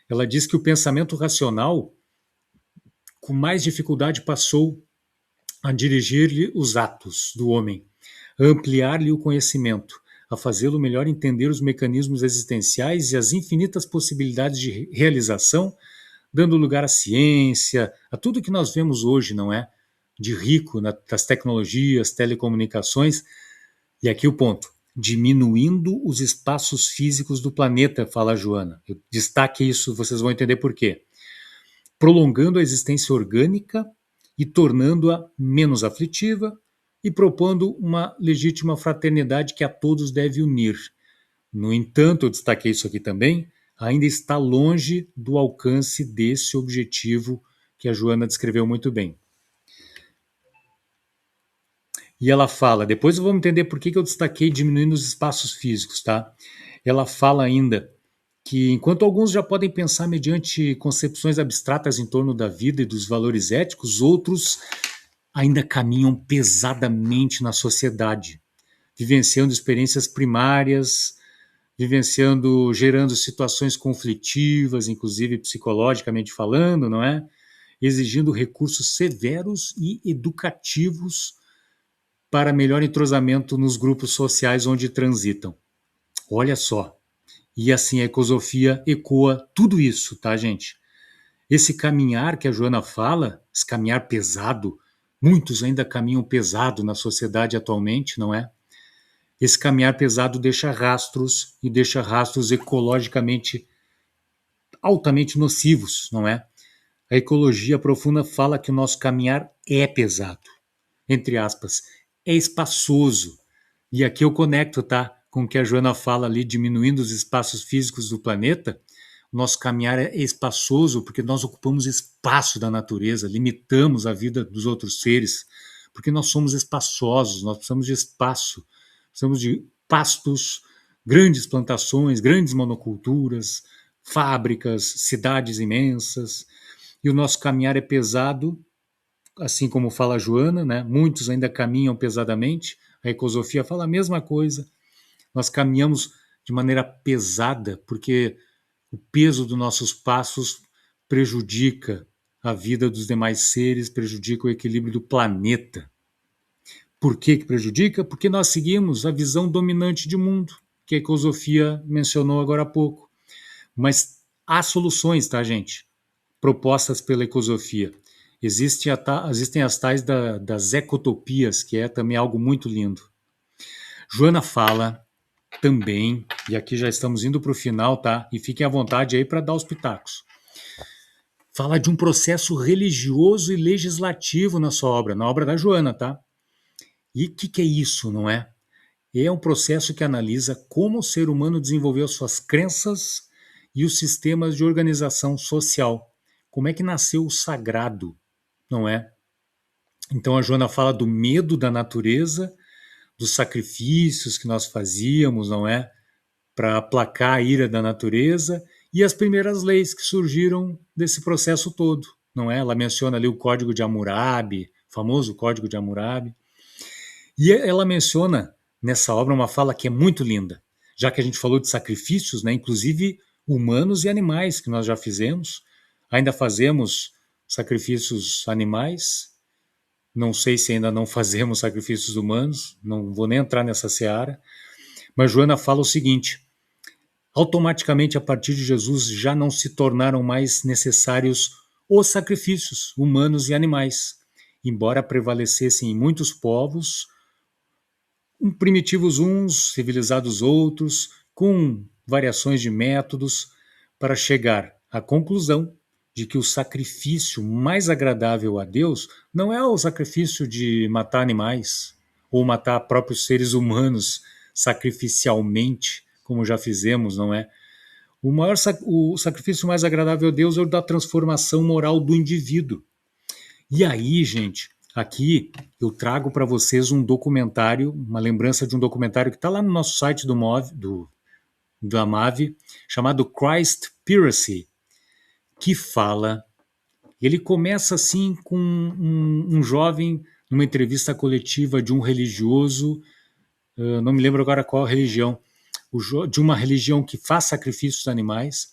Ela diz que o pensamento racional, com mais dificuldade, passou a dirigir-lhe os atos do homem, a ampliar-lhe o conhecimento, a fazê-lo melhor entender os mecanismos existenciais e as infinitas possibilidades de realização, dando lugar à ciência, a tudo que nós vemos hoje, não é? De rico das tecnologias, telecomunicações. E aqui o ponto: diminuindo os espaços físicos do planeta, fala a Joana. Eu destaque isso, vocês vão entender por quê. Prolongando a existência orgânica e tornando-a menos aflitiva e propondo uma legítima fraternidade que a todos deve unir. No entanto, eu destaquei isso aqui também, ainda está longe do alcance desse objetivo que a Joana descreveu muito bem. E ela fala, depois vamos entender por que eu destaquei diminuindo os espaços físicos, tá? Ela fala ainda que enquanto alguns já podem pensar mediante concepções abstratas em torno da vida e dos valores éticos, outros ainda caminham pesadamente na sociedade, vivenciando experiências primárias, gerando situações conflitivas, inclusive psicologicamente falando, não é? Exigindo recursos severos e educativos para melhor entrosamento nos grupos sociais onde transitam. Olha só. E assim a ecosofia ecoa tudo isso, tá, gente? Esse caminhar que a Joana fala, esse caminhar pesado, muitos ainda caminham pesado na sociedade atualmente, não é? Esse caminhar pesado deixa rastros e deixa rastros ecologicamente altamente nocivos, não é? A ecologia profunda fala que o nosso caminhar é pesado, entre aspas, é espaçoso. E aqui eu conecto, tá, com o que a Joana fala ali, diminuindo os espaços físicos do planeta. O nosso caminhar é espaçoso porque nós ocupamos espaço da natureza, limitamos a vida dos outros seres, porque nós somos espaçosos, nós precisamos de espaço, precisamos de pastos, grandes plantações, grandes monoculturas, fábricas, cidades imensas. E o nosso caminhar é pesado, assim como fala a Joana, né? Muitos ainda caminham pesadamente. A ecosofia fala a mesma coisa. Nós caminhamos de maneira pesada porque o peso dos nossos passos prejudica a vida dos demais seres, prejudica o equilíbrio do planeta. Por que prejudica? Porque nós seguimos a visão dominante de mundo, que a ecosofia mencionou agora há pouco. Mas há soluções, tá, gente? Propostas pela ecosofia. Existem as tais das ecotopias, que é também algo muito lindo. Joana fala também, e aqui já estamos indo para o final, tá? E fiquem à vontade aí para dar os pitacos. Fala de um processo religioso e legislativo na sua obra, na obra da Joana, tá? E o que é isso, não é? É um processo que analisa como o ser humano desenvolveu suas crenças e os sistemas de organização social. Como é que nasceu o sagrado, não é? Então a Joana fala do medo da natureza, dos sacrifícios que nós fazíamos, não é? Para aplacar a ira da natureza e as primeiras leis que surgiram desse processo todo, não é? Ela menciona ali o Código de Hammurabi, famoso Código de Hammurabi. E ela menciona nessa obra uma fala que é muito linda, já que a gente falou de sacrifícios, né? Inclusive humanos e animais que nós já fizemos, ainda fazemos sacrifícios animais. Não sei se ainda não fazemos sacrifícios humanos, não vou nem entrar nessa seara, mas Joana fala o seguinte: automaticamente a partir de Jesus já não se tornaram mais necessários os sacrifícios humanos e animais, embora prevalecessem em muitos povos, primitivos uns, civilizados outros, com variações de métodos, para chegar à conclusão de que o sacrifício mais agradável a Deus não é o sacrifício de matar animais ou matar próprios seres humanos sacrificialmente, como já fizemos, não é? O sacrifício mais agradável a Deus é o da transformação moral do indivíduo. E aí, gente, aqui eu trago para vocês um documentário, uma lembrança de um documentário que está lá no nosso site da MAV, chamado Christpiracy, que fala. Ele começa assim com um jovem numa entrevista coletiva de um religioso, não me lembro agora qual religião, de uma religião que faz sacrifícios a animais.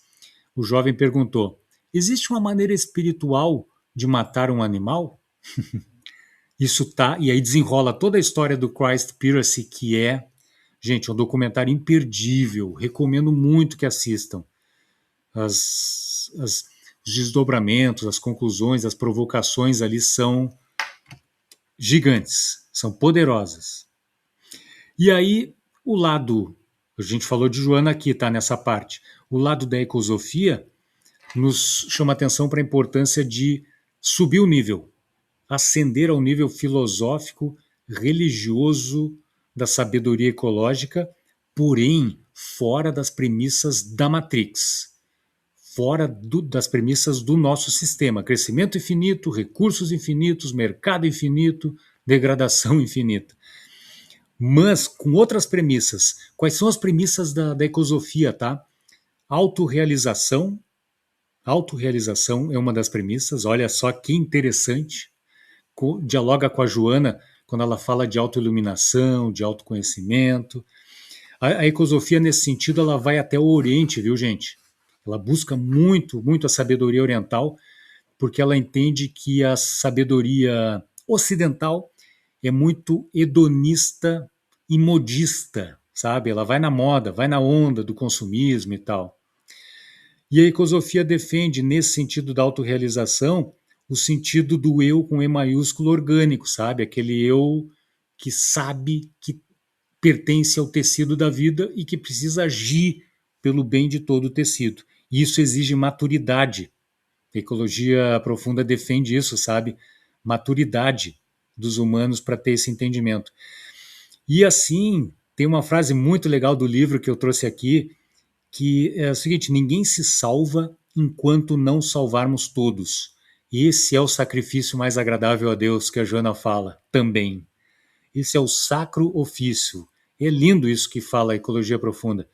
O jovem perguntou: existe uma maneira espiritual de matar um animal? Isso tá, e aí desenrola toda a história do Christpiracy, que é, gente, um documentário imperdível, recomendo muito que assistam. Os desdobramentos, as conclusões, as provocações ali são gigantes, são poderosas. E aí, o lado, a gente falou de Joana aqui, tá, nessa parte, o lado da ecosofia nos chama atenção para a importância de subir o nível, ascender ao nível filosófico, religioso da sabedoria ecológica, porém fora das premissas da Matrix, fora das premissas do nosso sistema: crescimento infinito, recursos infinitos, mercado infinito, degradação infinita. Mas com outras premissas. Quais são as premissas da ecosofia, tá? Autorrealização. Autorrealização é uma das premissas. Olha só que interessante. Dialoga com a Joana quando ela fala de autoiluminação, de autoconhecimento. A ecosofia, nesse sentido, ela vai até o Oriente, viu, gente? Ela busca muito, muito a sabedoria oriental, porque ela entende que a sabedoria ocidental é muito hedonista e modista, sabe? Ela vai na moda, vai na onda do consumismo e tal. E a ecosofia defende, nesse sentido da autorrealização, o sentido do eu com E maiúsculo orgânico, sabe? Aquele eu que sabe que pertence ao tecido da vida e que precisa agir pelo bem de todo o tecido. E isso exige maturidade. A ecologia profunda defende isso, sabe? Maturidade dos humanos para ter esse entendimento. E assim, tem uma frase muito legal do livro que eu trouxe aqui, que é o seguinte: ninguém se salva enquanto não salvarmos todos. Esse é o sacrifício mais agradável a Deus, que a Joana fala também. Esse é o sacro ofício. É lindo isso que fala a ecologia profunda.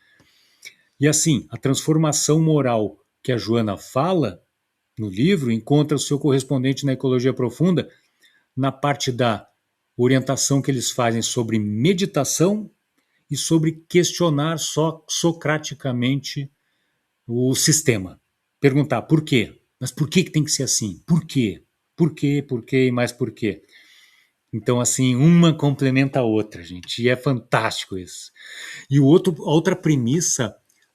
E assim, a transformação moral que a Joana fala no livro encontra o seu correspondente na ecologia profunda na parte da orientação que eles fazem sobre meditação e sobre questionar socraticamente o sistema. Perguntar por quê? Mas por que tem que ser assim? Por quê? Por quê? Por quê? E mais por quê? Então, assim, uma complementa a outra, gente. E é fantástico isso. E a outra premissa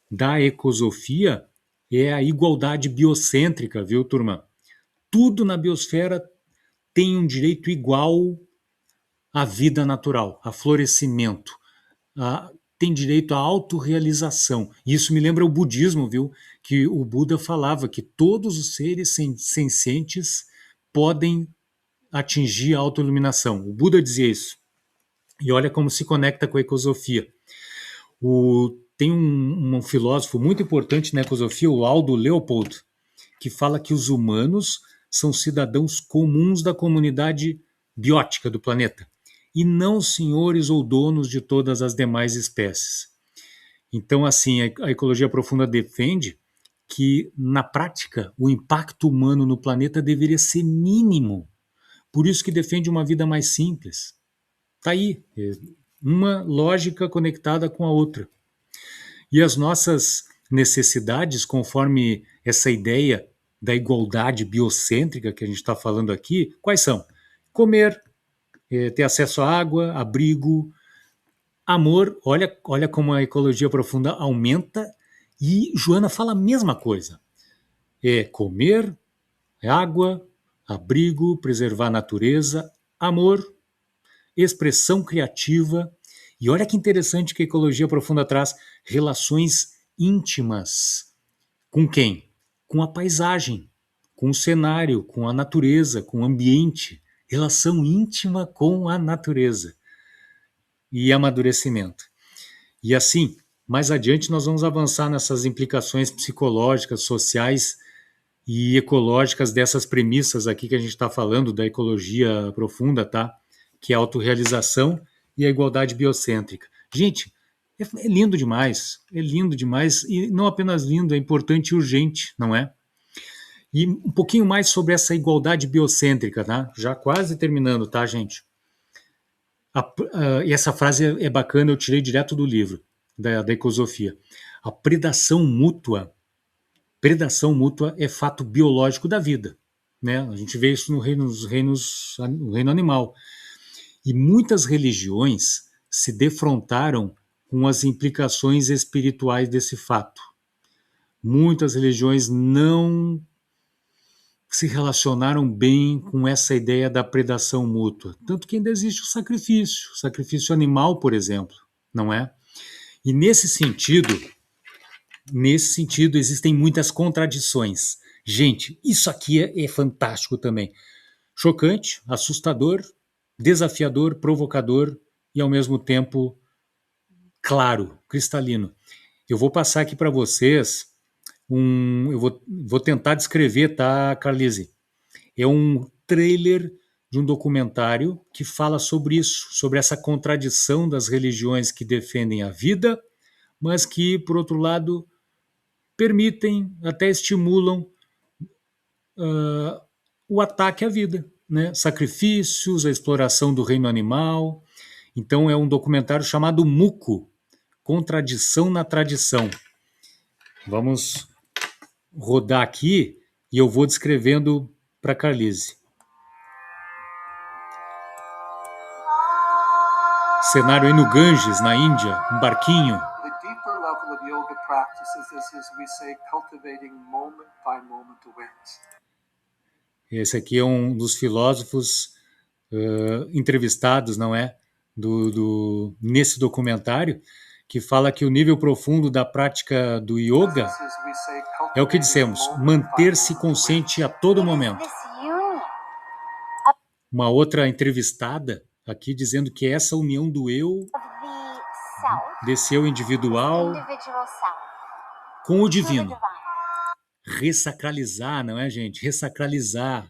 da ecosofia é a igualdade biocêntrica, viu, turma? Tudo na biosfera tem um direito igual à vida natural, a florescimento, tem direito à autorrealização. E isso me lembra o budismo, viu? Que o Buda falava que todos os seres sencientes podem atingir a autoiluminação. O Buda dizia isso. E olha como se conecta com a ecosofia. Tem um filósofo muito importante na ecosofia, o Aldo Leopold, que fala que os humanos são cidadãos comuns da comunidade biótica do planeta e não senhores ou donos de todas as demais espécies. Então, assim, a ecologia profunda defende que, na prática, o impacto humano no planeta deveria ser mínimo. Por isso que defende uma vida mais simples. Está aí, uma lógica conectada com a outra. E as nossas necessidades, conforme essa ideia da igualdade biocêntrica que a gente está falando aqui, quais são? Comer, ter acesso à água, abrigo, amor. Olha como a ecologia profunda aumenta. E Joana fala a mesma coisa. É comer, água, abrigo, preservar a natureza, amor, expressão criativa. E olha que interessante que a ecologia profunda traz relações íntimas. Com quem? Com a paisagem, com o cenário, com a natureza, com o ambiente, relação íntima com a natureza e amadurecimento. E assim, mais adiante nós vamos avançar nessas implicações psicológicas, sociais e ecológicas dessas premissas aqui que a gente está falando da ecologia profunda, tá? Que é a autorrealização e a igualdade biocêntrica. Gente, é lindo demais, e não apenas lindo, é importante e urgente, não é? E um pouquinho mais sobre essa igualdade biocêntrica, tá? Já quase terminando, tá, gente? E essa frase é bacana, eu tirei direto do livro, da Ecosofia. A predação mútua é fato biológico da vida. Né? A gente vê isso no reino animal. E muitas religiões se defrontaram com as implicações espirituais desse fato. Muitas religiões não se relacionaram bem com essa ideia da predação mútua. Tanto que ainda existe o sacrifício animal, por exemplo, não é? E nesse sentido, existem muitas contradições. Gente, isso aqui é fantástico também. Chocante, assustador, desafiador, provocador e, ao mesmo tempo, claro, cristalino. Eu vou passar aqui para vocês eu vou tentar descrever, tá, Carlise? É um trailer de um documentário que fala sobre isso, sobre essa contradição das religiões que defendem a vida, mas que, por outro lado, permitem, até estimulam o ataque à vida, né? Sacrifícios, a exploração do reino animal. Então é um documentário chamado Muco, Contradição na Tradição. Vamos rodar aqui e eu vou descrevendo para Carlise. Cenário aí no Ganges, na Índia, um barquinho. Esse aqui é um dos filósofos entrevistados, não é? Nesse documentário, que fala que o nível profundo da prática do yoga é o que dissemos, manter-se consciente a todo momento. Uma outra entrevistada aqui dizendo que essa união do eu, desse eu individual com o divino. Ressacralizar, não é, gente? Ressacralizar,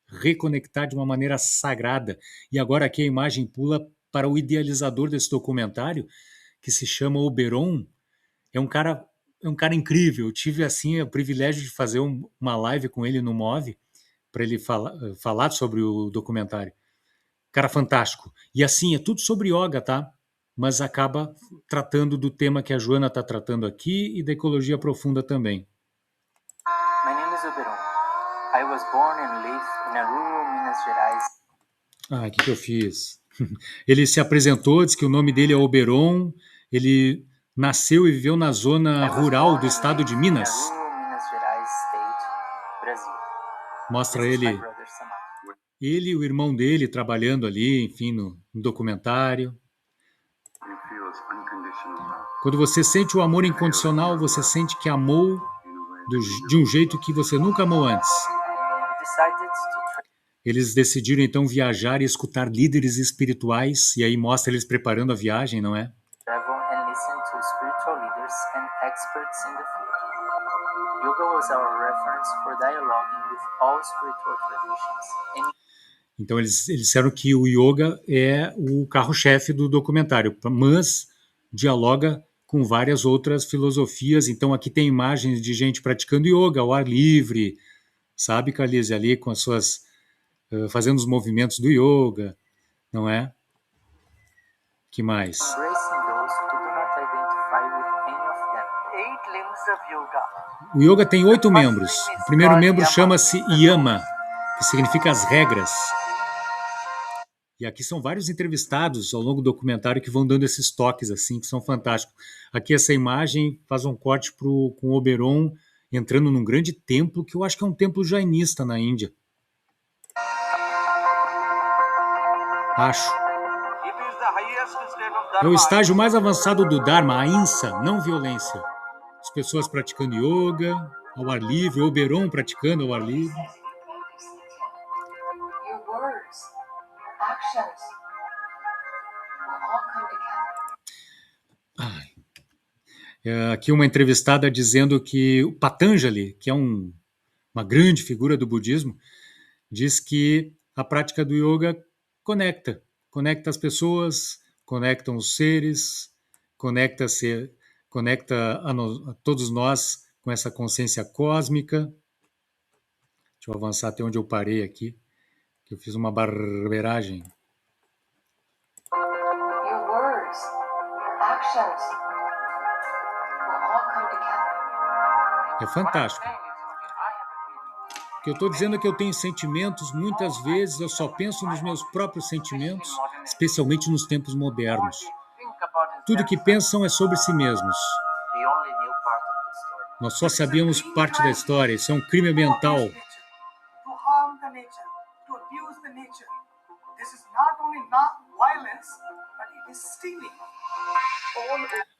reconectar de uma maneira sagrada. E agora aqui a imagem pula para o idealizador desse documentário, que se chama Oberon. É um cara incrível. Eu tive assim o privilégio de fazer uma live com ele no Move para ele falar sobre o documentário. Cara fantástico. E assim, é tudo sobre yoga, tá? Mas acaba tratando do tema que a Joana está tratando aqui e da ecologia profunda também. My name is Oberon. I was born and live in a rural Minas Gerais. O que eu fiz? Ele se apresentou, disse que o nome dele é Oberon, ele nasceu e viveu na zona rural do estado de Minas. Minas Gerais State, Brasil. Mostra ele e o irmão dele trabalhando ali, enfim, no documentário. Quando você sente o amor incondicional, você sente que amou de um jeito que você nunca amou antes. Eles decidiram então viajar e escutar líderes espirituais, e aí mostra eles preparando a viagem, não é? Então eles disseram que o yoga é o carro-chefe do documentário, mas dialoga com várias outras filosofias. Então aqui tem imagens de gente praticando yoga ao ar livre, sabe, Carlise, ali com as suas fazendo os movimentos do yoga, não é? Que mais? O yoga tem 8 membros. O primeiro membro chama-se Yama, que significa as regras. E aqui são vários entrevistados ao longo do documentário que vão dando esses toques assim, que são fantásticos. Aqui essa imagem faz um corte com o Oberon entrando num grande templo, que eu acho que é um templo jainista na Índia. Acho. É o estágio mais avançado do Dharma, a ahimsa, não violência. As pessoas praticando yoga, ao ar livre, Oberon praticando ao ar livre. Your words, actions will all come together. Ai. Aqui uma entrevistada dizendo que o Patanjali, que é uma grande figura do budismo, diz que a prática do yoga conecta as pessoas, conecta os seres, conecta a todos nós com essa consciência cósmica. Deixa eu avançar até onde eu parei aqui, que eu fiz uma barbeiragem. Your words, actions will all come together. É fantástico. O que eu estou dizendo é que eu tenho sentimentos, muitas vezes eu só penso nos meus próprios sentimentos, especialmente nos tempos modernos. Tudo que pensam é sobre si mesmos. Nós só sabemos parte da história, isso é um crime ambiental.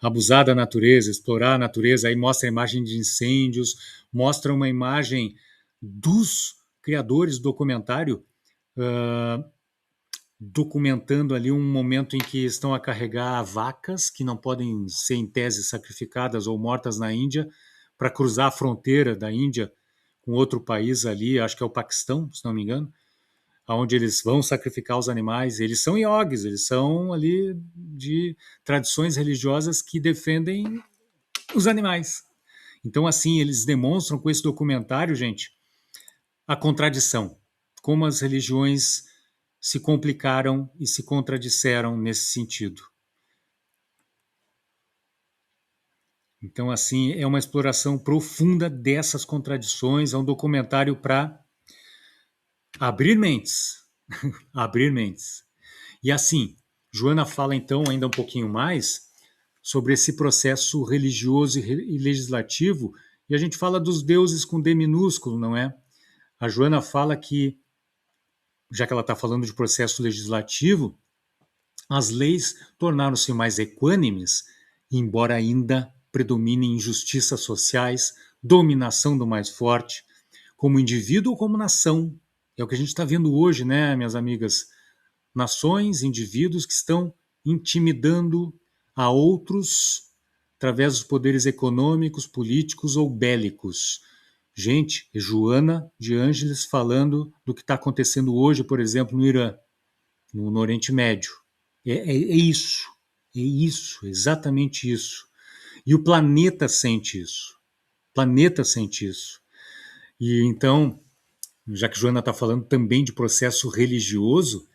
Abusar da natureza, explorar a natureza, aí mostra a imagem de incêndios, mostra uma imagem dos criadores do documentário, documentando ali um momento em que estão a carregar vacas que não podem ser em tese sacrificadas ou mortas na Índia para cruzar a fronteira da Índia com outro país ali, acho que é o Paquistão, se não me engano, onde eles vão sacrificar os animais. Eles são yogis, eles são ali de tradições religiosas que defendem os animais. Então, assim, eles demonstram com esse documentário, gente, a contradição, como as religiões se complicaram e se contradisseram nesse sentido. Então, assim, é uma exploração profunda dessas contradições, é um documentário para abrir mentes, abrir mentes. E assim, Joana fala então ainda um pouquinho mais sobre esse processo religioso e legislativo, e a gente fala dos deuses com D minúsculo, não é? A Joana fala que, já que ela está falando de processo legislativo, as leis tornaram-se mais equânimes, embora ainda predominem injustiças sociais, dominação do mais forte, como indivíduo ou como nação. É o que a gente está vendo hoje, né, minhas amigas? Nações, indivíduos que estão intimidando a outros através dos poderes econômicos, políticos ou bélicos. Gente, é Joana de Ângeles falando do que está acontecendo hoje, por exemplo, no Irã, no Oriente Médio. É isso, exatamente isso. E o planeta sente isso. O planeta sente isso. E então, já que Joana está falando também de processo religioso,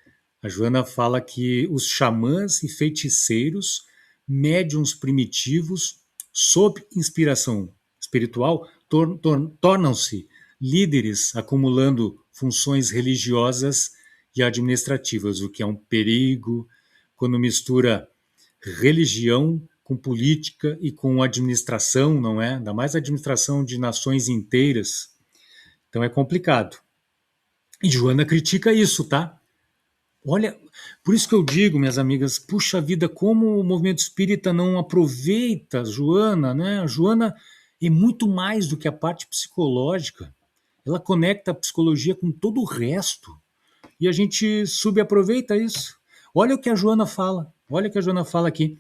a Joana fala que os xamãs e feiticeiros, médiuns primitivos, sob inspiração espiritual, tornam-se líderes, acumulando funções religiosas e administrativas, o que é um perigo quando mistura religião com política e com administração, não é? Ainda mais administração de nações inteiras. Então é complicado. E Joana critica isso, tá? Olha, por isso que eu digo, minhas amigas, puxa vida, como o movimento espírita não aproveita Joana, né? A Joana é muito mais do que a parte psicológica. Ela conecta a psicologia com todo o resto. E a gente subaproveita isso. Olha o que a Joana fala. Olha o que a Joana fala aqui.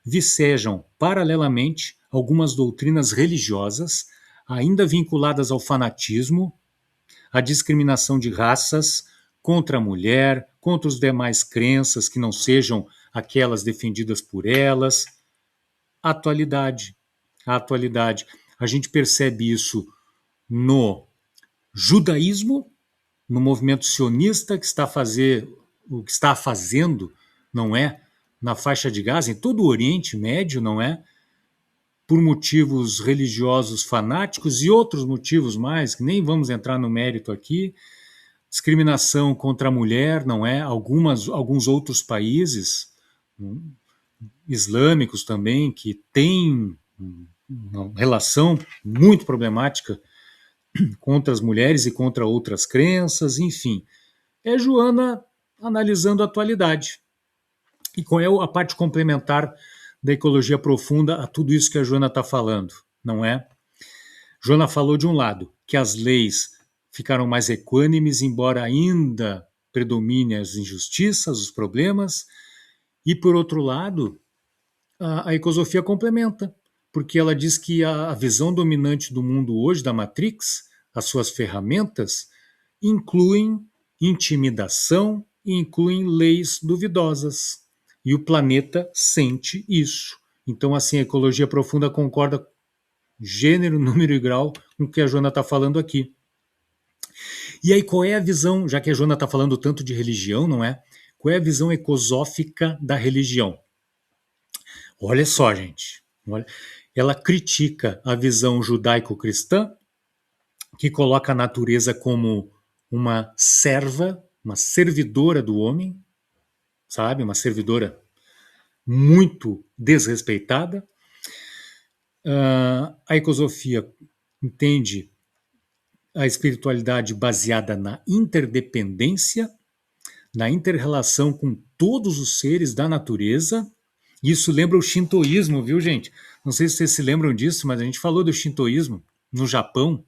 Vicejam, paralelamente, algumas doutrinas religiosas, ainda vinculadas ao fanatismo, à discriminação de raças, contra a mulher, contra os demais crenças que não sejam aquelas defendidas por elas. A atualidade. A atualidade. A gente percebe isso no judaísmo, no movimento sionista que está o que está fazendo, não é? Na faixa de Gaza, em todo o Oriente Médio, não é? Por motivos religiosos fanáticos e outros motivos mais, que nem vamos entrar no mérito aqui, discriminação contra a mulher, não é? Alguns outros países islâmicos também que têm uma relação muito problemática contra as mulheres e contra outras crenças, enfim. É Joana analisando a atualidade. E qual é a parte complementar da ecologia profunda a tudo isso que a Joana está falando, não é? Joana falou de um lado, que as leis ficaram mais equânimes, embora ainda predominem as injustiças, os problemas, e por outro lado, a ecosofia complementa, porque ela diz que a visão dominante do mundo hoje, da Matrix, as suas ferramentas, incluem intimidação e incluem leis duvidosas. E o planeta sente isso. Então, assim, a ecologia profunda concorda gênero, número e grau com o que a Joana está falando aqui. E aí, qual é a visão, já que a Joana está falando tanto de religião, não é? Qual é a visão ecosófica da religião? Olha só, gente. Olha, ela critica a visão judaico-cristã, que coloca a natureza como uma serva, uma servidora do homem, sabe? Uma servidora muito desrespeitada. A ecosofia entende a espiritualidade baseada na interdependência, na interrelação com todos os seres da natureza. Isso lembra o shintoísmo, viu, gente? Não sei se vocês se lembram disso, mas a gente falou do shintoísmo no Japão,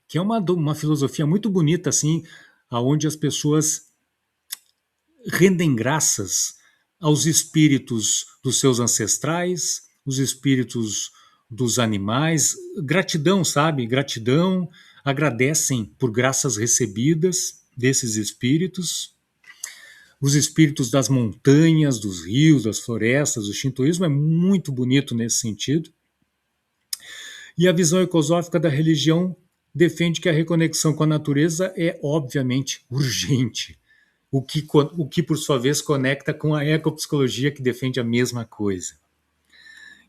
que é uma filosofia muito bonita, assim, aonde as pessoas rendem graças aos espíritos dos seus ancestrais, os espíritos dos animais, gratidão, sabe? Gratidão, agradecem por graças recebidas desses espíritos. Os espíritos das montanhas, dos rios, das florestas, o shintoísmo é muito bonito nesse sentido. E a visão ecosófica da religião defende que a reconexão com a natureza é, obviamente, urgente. O que, por sua vez, conecta com a ecopsicologia, que defende a mesma coisa.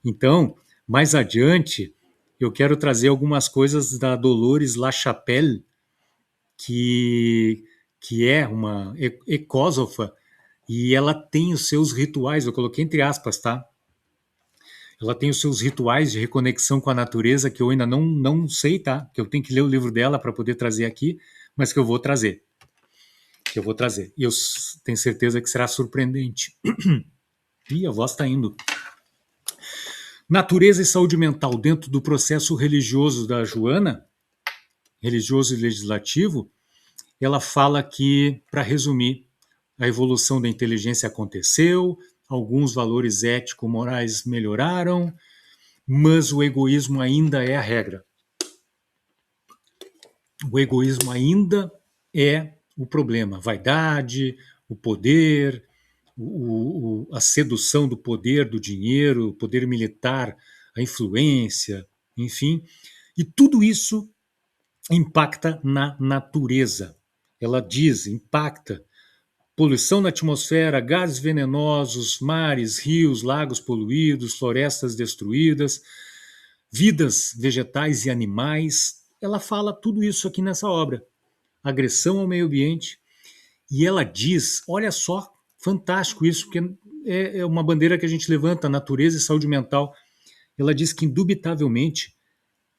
Então, mais adiante, eu quero trazer algumas coisas da Dolores Lachapelle, que é uma ecósofa, e ela tem os seus rituais, eu coloquei entre aspas, tá? Ela tem os seus rituais de reconexão com a natureza, que eu ainda não sei, tá? Que eu tenho que ler o livro dela para poder trazer aqui, mas que eu vou trazer. E eu tenho certeza que será surpreendente. Ih, a voz está indo. Natureza e saúde mental dentro do processo religioso da Joana, religioso e legislativo, ela fala que, para resumir, a evolução da inteligência aconteceu, alguns valores ético-morais melhoraram, mas o egoísmo ainda é a regra. O egoísmo ainda é o problema. Vaidade, o poder, a sedução do poder, do dinheiro, o poder militar, a influência, enfim. E tudo isso impacta na natureza. Ela diz, impacta. Poluição na atmosfera, gases venenosos, mares, rios, lagos poluídos, florestas destruídas, vidas vegetais e animais. Ela fala tudo isso aqui nessa obra. Agressão ao meio ambiente. E ela diz, olha só, fantástico isso, porque é uma bandeira que a gente levanta, natureza e saúde mental. Ela diz que, indubitavelmente,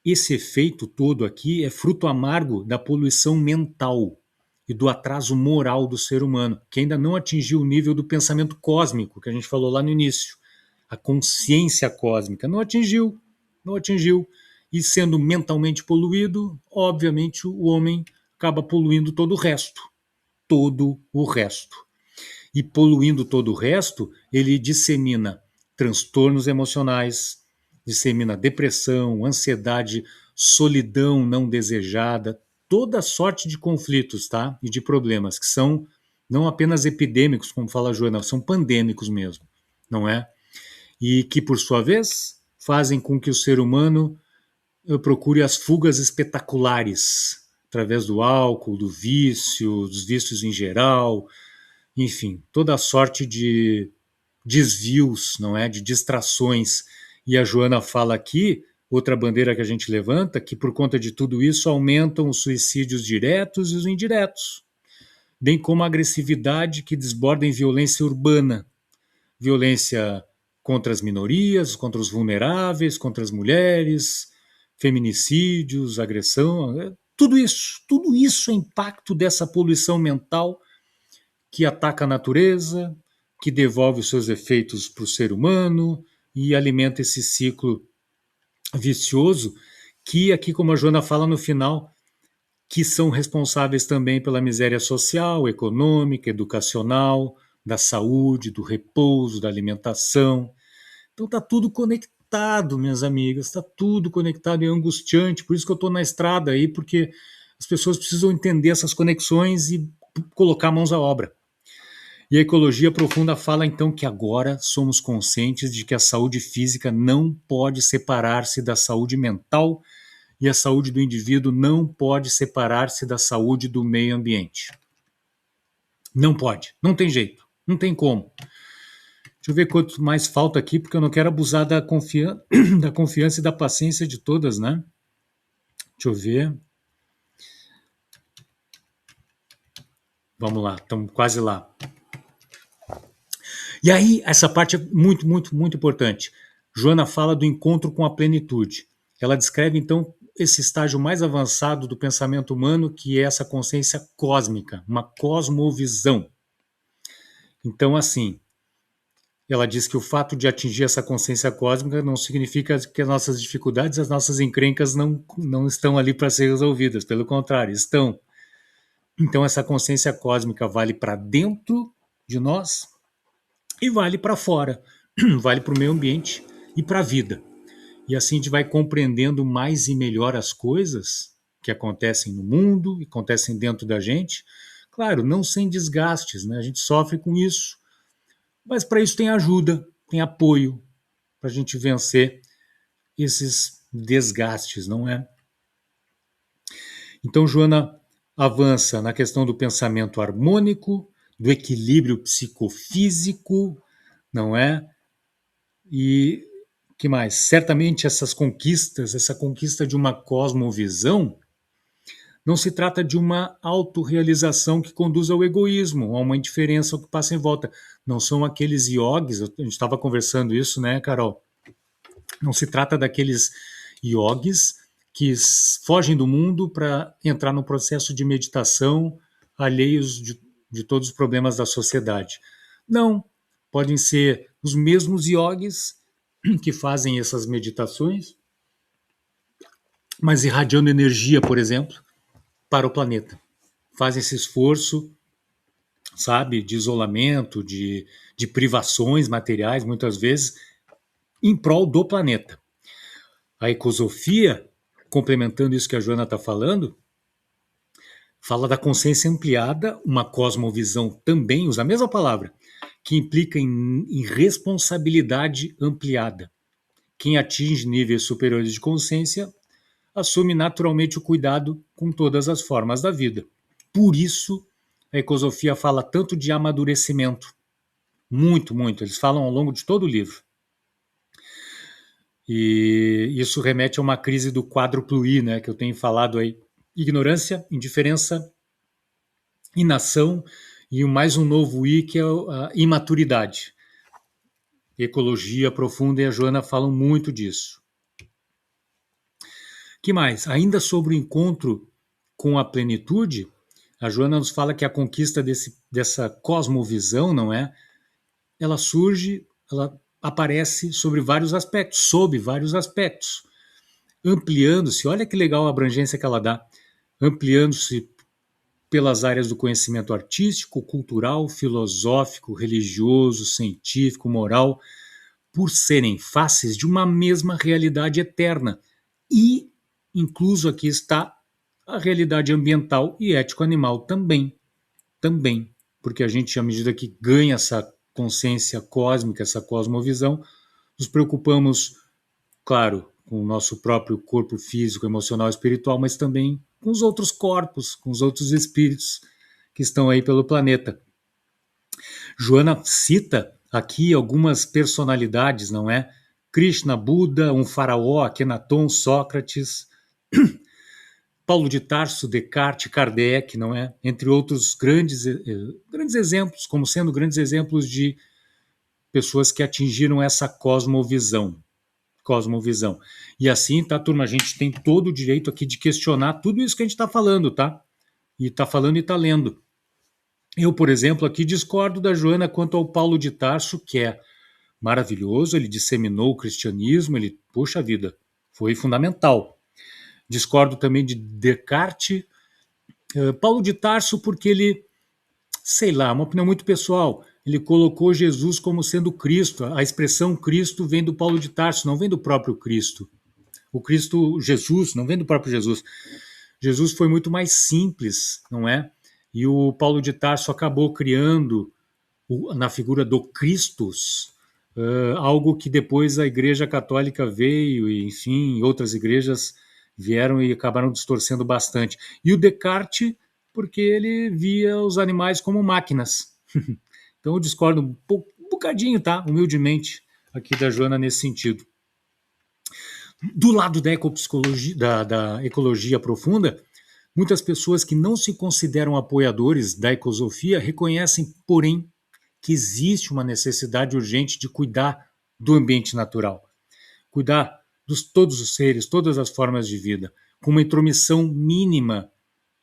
esse efeito todo aqui é fruto amargo da poluição mental e do atraso moral do ser humano, que ainda não atingiu o nível do pensamento cósmico, que a gente falou lá no início. A consciência cósmica não atingiu. E sendo mentalmente poluído, obviamente o homem acaba poluindo todo o resto. E poluindo todo o resto, ele dissemina transtornos emocionais, dissemina depressão, ansiedade, solidão não desejada, toda sorte de conflitos, tá? E de problemas que são não apenas epidêmicos, como fala a Joana, são pandêmicos mesmo, não é? E que, por sua vez, fazem com que o ser humano procure as fugas espetaculares, através do álcool, do vício, dos vícios em geral, enfim, toda a sorte de desvios, não é, de distrações. E a Joana fala aqui, outra bandeira que a gente levanta, que por conta de tudo isso aumentam os suicídios diretos e os indiretos, bem como a agressividade que desborda em violência urbana, violência contra as minorias, contra os vulneráveis, contra as mulheres, feminicídios, agressão, tudo isso é impacto dessa poluição mental que ataca a natureza, que devolve os seus efeitos para o ser humano e alimenta esse ciclo vicioso que aqui, como a Joana fala no final, que são responsáveis também pela miséria social, econômica, educacional, da saúde, do repouso, da alimentação. Então está tudo conectado, minhas amigas, está tudo conectado, é angustiante, por isso que eu estou na estrada aí, porque as pessoas precisam entender essas conexões e colocar mãos à obra. E a ecologia profunda fala então que agora somos conscientes de que a saúde física não pode separar-se da saúde mental e a saúde do indivíduo não pode separar-se da saúde do meio ambiente. Não pode, não tem jeito, não tem como. Deixa eu ver quanto mais falta aqui, porque eu não quero abusar da confiança e da paciência de todas, né? Deixa eu ver. Vamos lá, estamos quase lá. E aí, essa parte é muito, muito, muito importante. Joana fala do encontro com a plenitude. Ela descreve, então, esse estágio mais avançado do pensamento humano, que é essa consciência cósmica, uma cosmovisão. Então, assim, ela diz que o fato de atingir essa consciência cósmica não significa que as nossas dificuldades, as nossas encrencas não estão ali para ser resolvidas. Pelo contrário, estão. Então, essa consciência cósmica vale para dentro de nós e vale para fora. Vale para o meio ambiente e para a vida. E assim a gente vai compreendendo mais e melhor as coisas que acontecem no mundo e acontecem dentro da gente. Claro, não sem desgastes, né? A gente sofre com isso. Mas para isso tem ajuda, tem apoio para a gente vencer esses desgastes, não é? Então, Joana avança na questão do pensamento harmônico, do equilíbrio psicofísico, não é? E que mais? Certamente essas conquistas, essa conquista de uma cosmovisão, não se trata de uma autorrealização que conduz ao egoísmo, a uma indiferença ao que passa em volta. Não são aqueles yogis, a gente estava conversando isso, né, Carol? Não se trata daqueles yogis que fogem do mundo para entrar no processo de meditação, alheios de todos os problemas da sociedade. Não, podem ser os mesmos yogis que fazem essas meditações, mas irradiando energia, por exemplo, para o planeta. Fazem esse esforço, sabe, de isolamento, de privações materiais, muitas vezes, em prol do planeta. A ecosofia, complementando isso que a Joana está falando, fala da consciência ampliada, uma cosmovisão também, usa a mesma palavra, que implica em responsabilidade ampliada. Quem atinge níveis superiores de consciência assume naturalmente o cuidado com todas as formas da vida. Por isso, a ecosofia fala tanto de amadurecimento. Muito, muito. Eles falam ao longo de todo o livro. E isso remete a uma crise do quádruplo I, né, que eu tenho falado aí. Ignorância, indiferença, inação e mais um novo I, que é a imaturidade. Ecologia profunda e a Joana falam muito disso. Que mais? Ainda sobre o encontro com a plenitude, a Joana nos fala que a conquista dessa cosmovisão, não é? Ela surge, ela aparece sob vários aspectos, ampliando-se. Olha que legal a abrangência que ela dá, ampliando-se pelas áreas do conhecimento artístico, cultural, filosófico, religioso, científico, moral, por serem faces de uma mesma realidade eterna. E incluso aqui está a realidade ambiental e ético-animal também, porque a gente, à medida que ganha essa consciência cósmica, essa cosmovisão, nos preocupamos, claro, com o nosso próprio corpo físico, emocional e espiritual, mas também com os outros corpos, com os outros espíritos que estão aí pelo planeta. Joana cita aqui algumas personalidades, não é? Krishna, Buda, um faraó, Akhenaton, Sócrates, Paulo de Tarso, Descartes, Kardec, não é? Entre outros grandes exemplos, como sendo grandes exemplos de pessoas que atingiram essa cosmovisão. E assim, tá, turma, a gente tem todo o direito aqui de questionar tudo isso que a gente está falando, tá? E está falando e está lendo. Eu, por exemplo, aqui discordo da Joana quanto ao Paulo de Tarso, que é maravilhoso, ele disseminou o cristianismo, ele, poxa vida, foi fundamental. Discordo também de Descartes. Paulo de Tarso, porque ele, sei lá, uma opinião muito pessoal, ele colocou Jesus como sendo Cristo. A expressão Cristo vem do Paulo de Tarso, não vem do próprio Cristo. O Cristo, Jesus, não vem do próprio Jesus. Jesus foi muito mais simples, não é? E o Paulo de Tarso acabou criando, na figura do Christus, algo que depois a Igreja Católica veio, e enfim, outras igrejas vieram e acabaram distorcendo bastante. E o Descartes, porque ele via os animais como máquinas. Então eu discordo um bocadinho, tá? Humildemente, aqui da Joana nesse sentido. Do lado da ecopsicologia, da ecologia profunda, muitas pessoas que não se consideram apoiadores da ecosofia reconhecem, porém, que existe uma necessidade urgente de cuidar do ambiente natural, cuidar de todos os seres, todas as formas de vida, com uma intromissão mínima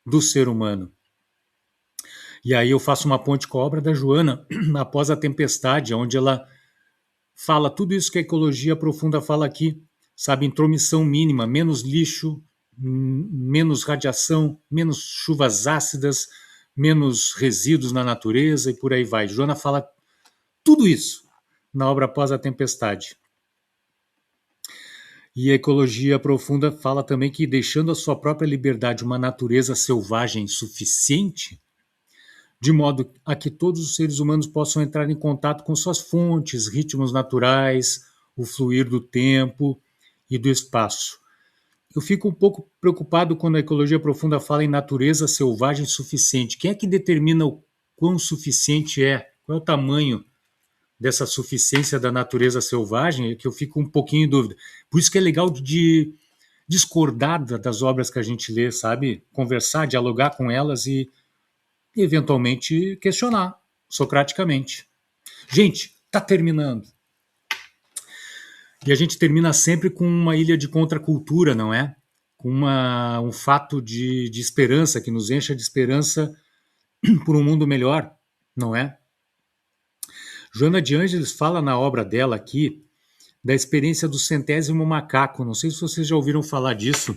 do ser humano. E aí eu faço uma ponte com a obra da Joana, Após a Tempestade, onde ela fala tudo isso que a ecologia profunda fala aqui, sabe, intromissão mínima, menos lixo, menos radiação, menos chuvas ácidas, menos resíduos na natureza e por aí vai. Joana fala tudo isso na obra Após a Tempestade. E a ecologia profunda fala também que, deixando a sua própria liberdade uma natureza selvagem suficiente, de modo a que todos os seres humanos possam entrar em contato com suas fontes, ritmos naturais, o fluir do tempo e do espaço. Eu fico um pouco preocupado quando a ecologia profunda fala em natureza selvagem suficiente. Quem é que determina o quão suficiente é? Qual é o tamanho dessa suficiência da natureza selvagem? É que eu fico um pouquinho em dúvida. Por isso que é legal de discordar das obras que a gente lê, sabe? Conversar, dialogar com elas e eventualmente questionar socraticamente. Gente, tá terminando. E a gente termina sempre com uma ilha de contracultura, não é? Com um fato de esperança, que nos encha de esperança por um mundo melhor, não é? Joana de Ângeles fala na obra dela aqui da experiência do centésimo macaco. Não sei se vocês já ouviram falar disso.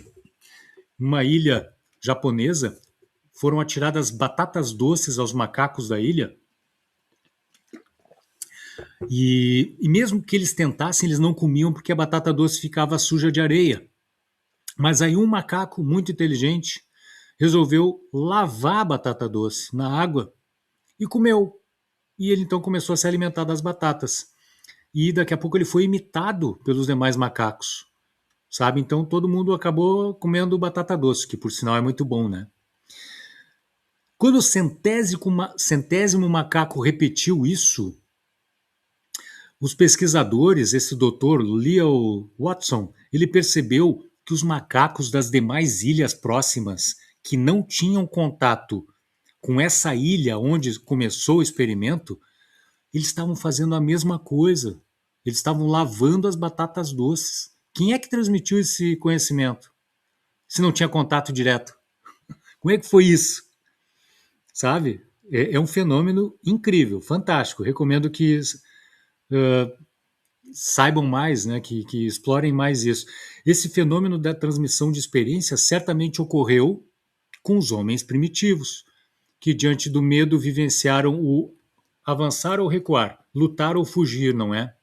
Numa ilha japonesa, foram atiradas batatas doces aos macacos da ilha. E mesmo que eles tentassem, eles não comiam porque a batata doce ficava suja de areia. Mas aí um macaco muito inteligente resolveu lavar a batata doce na água e comeu. E ele então começou a se alimentar das batatas. E daqui a pouco ele foi imitado pelos demais macacos, sabe? Então todo mundo acabou comendo batata doce, que por sinal é muito bom, né? Quando o centésimo macaco repetiu isso, os pesquisadores, esse doutor Leo Watson, ele percebeu que os macacos das demais ilhas próximas, que não tinham contato com essa ilha onde começou o experimento, eles estavam fazendo a mesma coisa. Eles estavam lavando as batatas doces. Quem é que transmitiu esse conhecimento? Se não tinha contato direto. Como é que foi isso? Sabe? É um fenômeno incrível, fantástico. Recomendo que saibam mais, né, que explorem mais isso. Esse fenômeno da transmissão de experiência certamente ocorreu com os homens primitivos, que diante do medo vivenciaram o avançar ou recuar, lutar ou fugir, não é?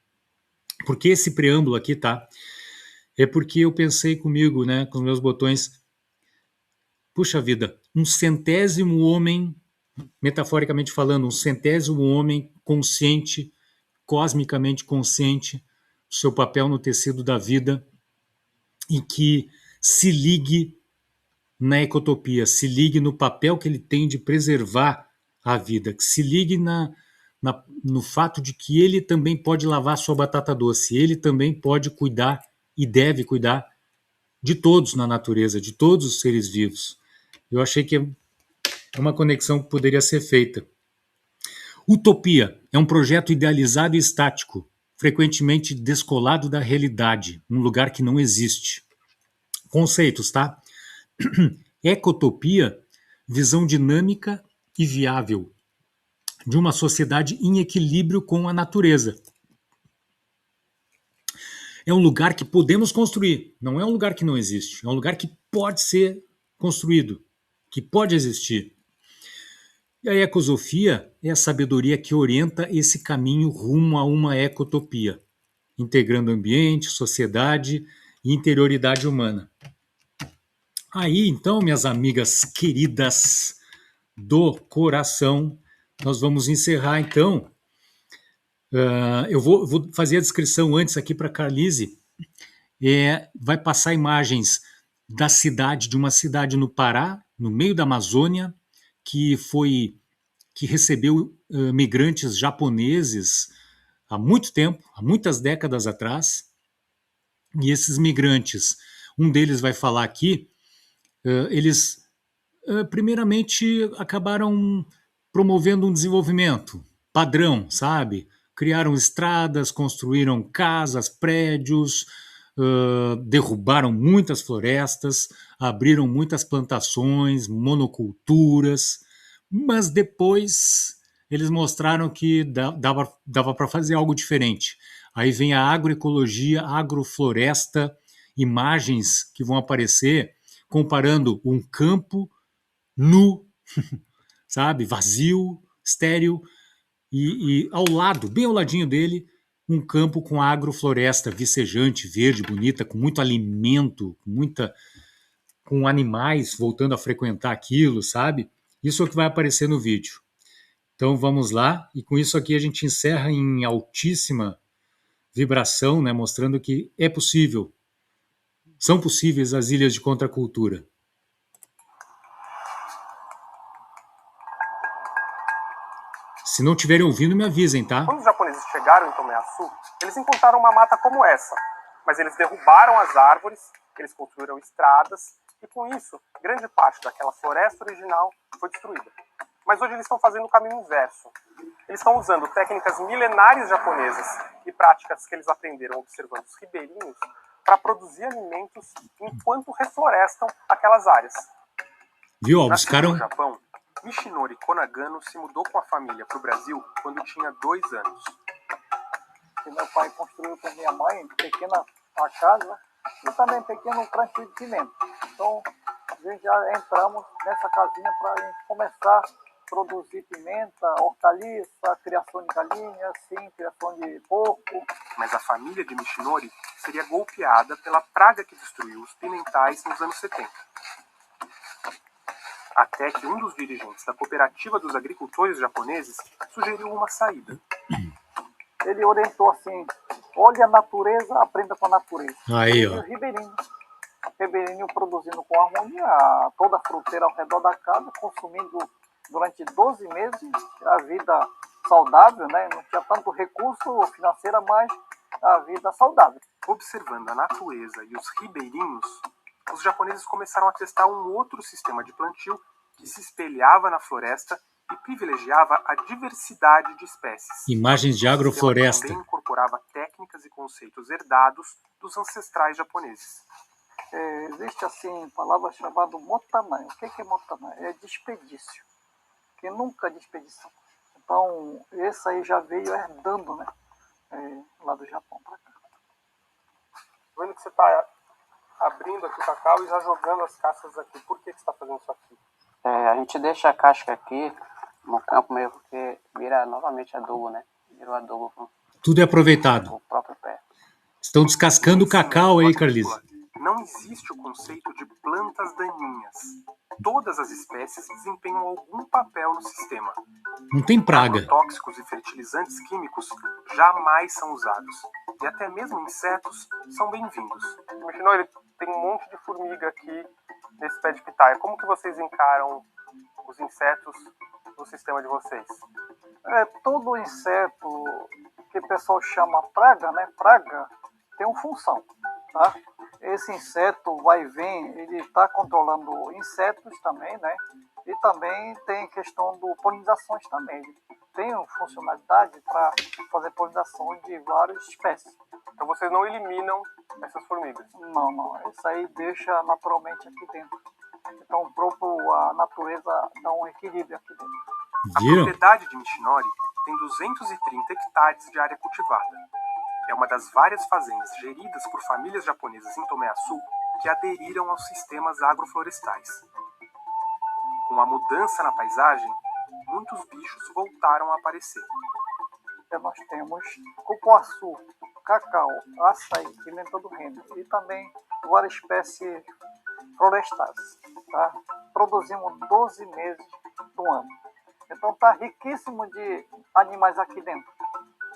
Porque esse preâmbulo aqui, tá? É porque eu pensei comigo, né, com os meus botões, puxa vida, um centésimo homem, metaforicamente falando, um centésimo homem consciente, cosmicamente consciente, do seu papel no tecido da vida, e que se ligue na ecotopia, se ligue no papel que ele tem de preservar a vida, que se ligue no fato de que ele também pode lavar sua batata doce, ele também pode cuidar e deve cuidar de todos na natureza, de todos os seres vivos. Eu achei que é uma conexão que poderia ser feita. Utopia é um projeto idealizado e estático, frequentemente descolado da realidade, um lugar que não existe. Conceitos, tá? Ecotopia, visão dinâmica e viável de uma sociedade em equilíbrio com a natureza. é um lugar que podemos construir, não é um lugar que não existe, é um lugar que pode ser construído, que pode existir. E a ecosofia é a sabedoria que orienta esse caminho rumo a uma ecotopia, integrando ambiente, sociedade e interioridade humana. Aí, então, minhas amigas queridas do coração, nós vamos encerrar, então. Eu vou fazer a descrição antes aqui para a Carlise. Vai passar imagens da cidade, de uma cidade no Pará, no meio da Amazônia, que recebeu migrantes japoneses há muito tempo, há muitas décadas atrás. E esses migrantes, um deles vai falar aqui, eles primeiramente acabaram promovendo um desenvolvimento padrão, sabe? Criaram estradas, construíram casas, prédios, derrubaram muitas florestas, abriram muitas plantações, monoculturas, mas depois eles mostraram que dava para fazer algo diferente. Aí vem a agroecologia, agrofloresta, imagens que vão aparecer comparando um campo nu, sabe, vazio, estéril, e ao lado, bem ao ladinho dele, um campo com agrofloresta vicejante, verde, bonita, com muito alimento, com animais voltando a frequentar aquilo, sabe? Isso é o que vai aparecer no vídeo. Então vamos lá, e com isso aqui a gente encerra em altíssima vibração, né, mostrando que é possível, são possíveis as ilhas de contracultura. Se não estiverem ouvindo, me avisem, tá? Quando os japoneses chegaram em Tomé Açu, eles encontraram uma mata como essa, mas eles derrubaram as árvores, eles construíram estradas, e com isso, grande parte daquela floresta original foi destruída. Mas hoje eles estão fazendo o caminho inverso. Eles estão usando técnicas milenares japonesas e práticas que eles aprenderam observando os ribeirinhos para produzir alimentos enquanto reflorestam aquelas áreas. Viu? Nascido no Japão, Michinori Konagano se mudou com a família para o Brasil quando tinha 2 anos. Meu pai construiu com minha mãe pequena casa e também pequeno plantio de pimenta. Então, a gente já entramos nessa casinha para a gente começar a produzir pimenta, hortaliça, criação de galinhas, sim, criação de porco. Mas a família de Michinori seria golpeada pela praga que destruiu os pimentais nos anos 70. Até que um dos dirigentes da cooperativa dos agricultores japoneses sugeriu uma saída. Ele orientou assim: olhe a natureza, aprenda com a natureza. Aí, ó. E o ribeirinho produzindo com harmonia toda a fruteira ao redor da casa, consumindo durante 12 meses a vida saudável, né? Não tinha tanto recurso financeiro, mas a vida saudável. Observando a natureza e os ribeirinhos, os japoneses começaram a testar um outro sistema de plantio que se espelhava na floresta e privilegiava a diversidade de espécies. Imagens de agrofloresta. Também incorporava técnicas e conceitos herdados dos ancestrais japoneses. Existe assim palavra chamada motanai. O que é motanai? É desperdício, que nunca é desperdição. Então, esse aí já veio herdando, né? Lá do Japão para cá. Vendo que você está abrindo aqui o cacau e já jogando as cascas aqui. Por que você está fazendo isso aqui? A gente deixa a casca aqui no campo mesmo, porque vira novamente adubo, né? Virou adubo com Tudo é aproveitado. o próprio pé. Estão descascando o cacau aí, Carlise. Não existe o conceito de plantas daninhas. Todas as espécies desempenham algum papel no sistema. Não tem praga. Agrotóxicos e fertilizantes químicos jamais são usados. E até mesmo insetos são bem-vindos. Michinori, tem um monte de formiga aqui nesse pé de pitaia. Como que vocês encaram os insetos no sistema de vocês? Todo inseto que o pessoal chama praga, né? Praga tem uma função, tá? Esse inseto vai e vem, ele está controlando insetos também, né? E também tem questão do polinizações também. Ele tem uma funcionalidade para fazer polinização de várias espécies. Então vocês não eliminam essas formigas? Não. Isso aí deixa naturalmente aqui dentro. Então, a natureza dá um equilíbrio aqui dentro. A propriedade de Michinori tem 230 hectares de área cultivada. é uma das várias fazendas geridas por famílias japonesas em Tomé-Açu que aderiram aos sistemas agroflorestais. Com a mudança na paisagem, muitos bichos voltaram a aparecer. Nós temos cupuaçu, cacau, açaí, pimenta do reino e também várias espécies florestais. Tá? Produzimos 12 meses do ano. Então está riquíssimo de animais aqui dentro.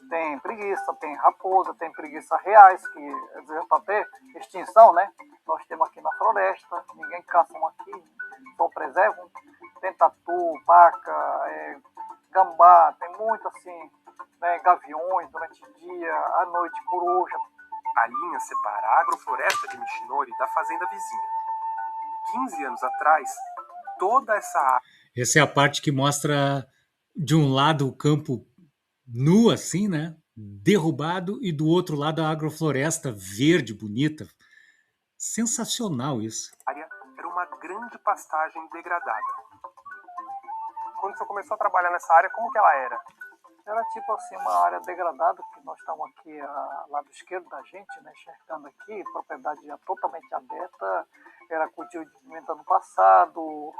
Tem preguiça, tem raposa, tem preguiça reais, que já está até extinção, né? Nós temos aqui na floresta, ninguém caça aqui, só preservam. Tem tatu, paca, gambá, tem muito assim, né, gaviões durante o dia, à noite, coruja. A linha separa a agrofloresta de Michinori da fazenda vizinha. 15 anos atrás, toda essa área... Essa é a parte que mostra, de um lado, o campo nu, assim, né? Derrubado, e do outro lado a agrofloresta verde, bonita. Sensacional isso. Era uma grande pastagem degradada. Quando você começou a trabalhar nessa área, como que ela era? Era tipo assim uma área degradada, que nós estamos aqui ao lado esquerdo da gente, né, enxergando aqui, propriedade já totalmente aberta, era cultivo de pimenta no passado,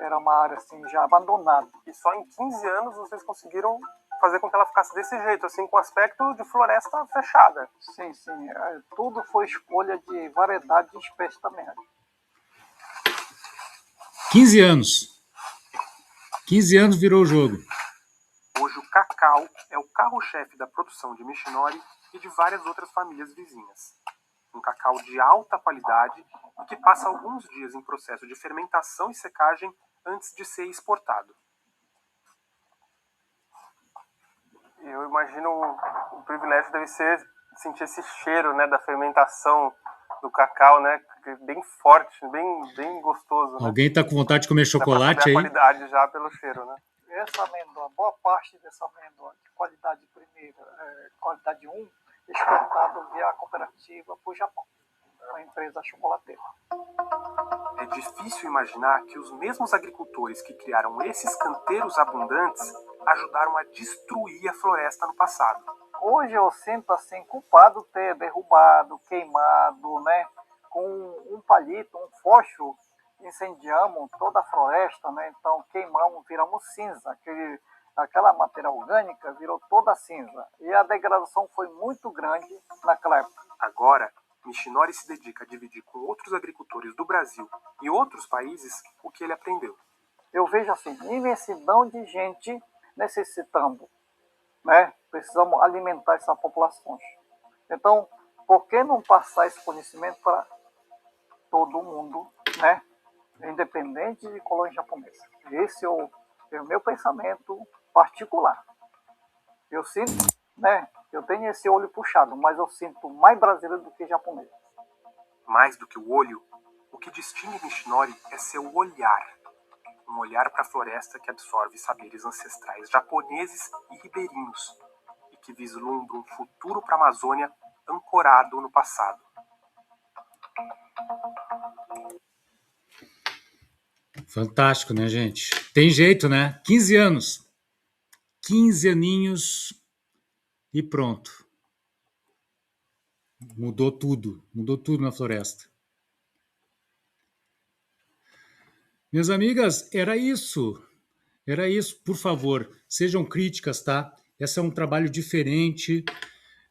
era uma área assim já abandonada. E só em 15 anos vocês conseguiram fazer com que ela ficasse desse jeito, assim, com aspecto de floresta fechada. Sim, sim. Tudo foi escolha de variedade de espécies também. 15 anos. 15 anos virou o jogo. Hoje o cacau é o carro-chefe da produção de Michinori e de várias outras famílias vizinhas. Um cacau de alta qualidade e que passa alguns dias em processo de fermentação e secagem antes de ser exportado. Eu imagino o privilégio deve ser sentir esse cheiro, né, da fermentação do cacau, né, bem forte, bem gostoso. Né? Alguém está com vontade de comer chocolate aí? A qualidade já pelo cheiro, né? Essa amêndoa, boa parte dessa amêndoa de qualidade primeira, qualidade 1, exportado via a cooperativa para o Japão, uma empresa chocolateira. É difícil imaginar que os mesmos agricultores que criaram esses canteiros abundantes ajudaram a destruir a floresta no passado. Hoje eu sinto assim culpado ter derrubado, queimado, né, com um palito, um fósforo, incendiamos toda a floresta, né, então queimamos, viramos cinza, aquela matéria orgânica virou toda cinza e a degradação foi muito grande naquela época. Agora, Michinori se dedica a dividir com outros agricultores do Brasil e outros países o que ele aprendeu. Eu vejo assim, imensidão de gente necessitando, né? Precisamos alimentar essas populações. Então, por que não passar esse conhecimento para todo mundo, né? Independente de colônia japonesa? Esse é o meu pensamento particular. Eu sinto, né? Eu tenho esse olho puxado, mas eu sinto mais brasileiro do que japonês. Mais do que o olho, o que distingue Michinori é seu olhar. Um olhar para a floresta que absorve saberes ancestrais japoneses e ribeirinhos e que vislumbra um futuro para a Amazônia ancorado no passado. Fantástico, né, gente? Tem jeito, né? 15 anos. 15 aninhos e pronto. Mudou tudo na floresta. Minhas amigas, era isso. Por favor, sejam críticas, tá? Esse é um trabalho diferente,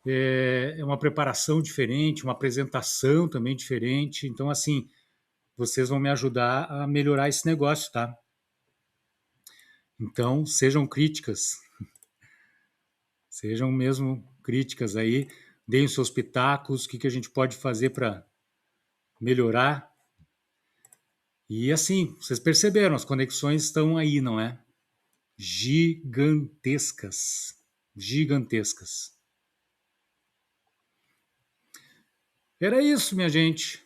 é uma preparação diferente, uma apresentação também diferente. Então, assim, vocês vão me ajudar a melhorar esse negócio, tá? Então, sejam críticas. Sejam mesmo críticas aí. Deem os seus pitacos, o que a gente pode fazer para melhorar. E assim, vocês perceberam, as conexões estão aí, não é? Gigantescas. Era isso, minha gente.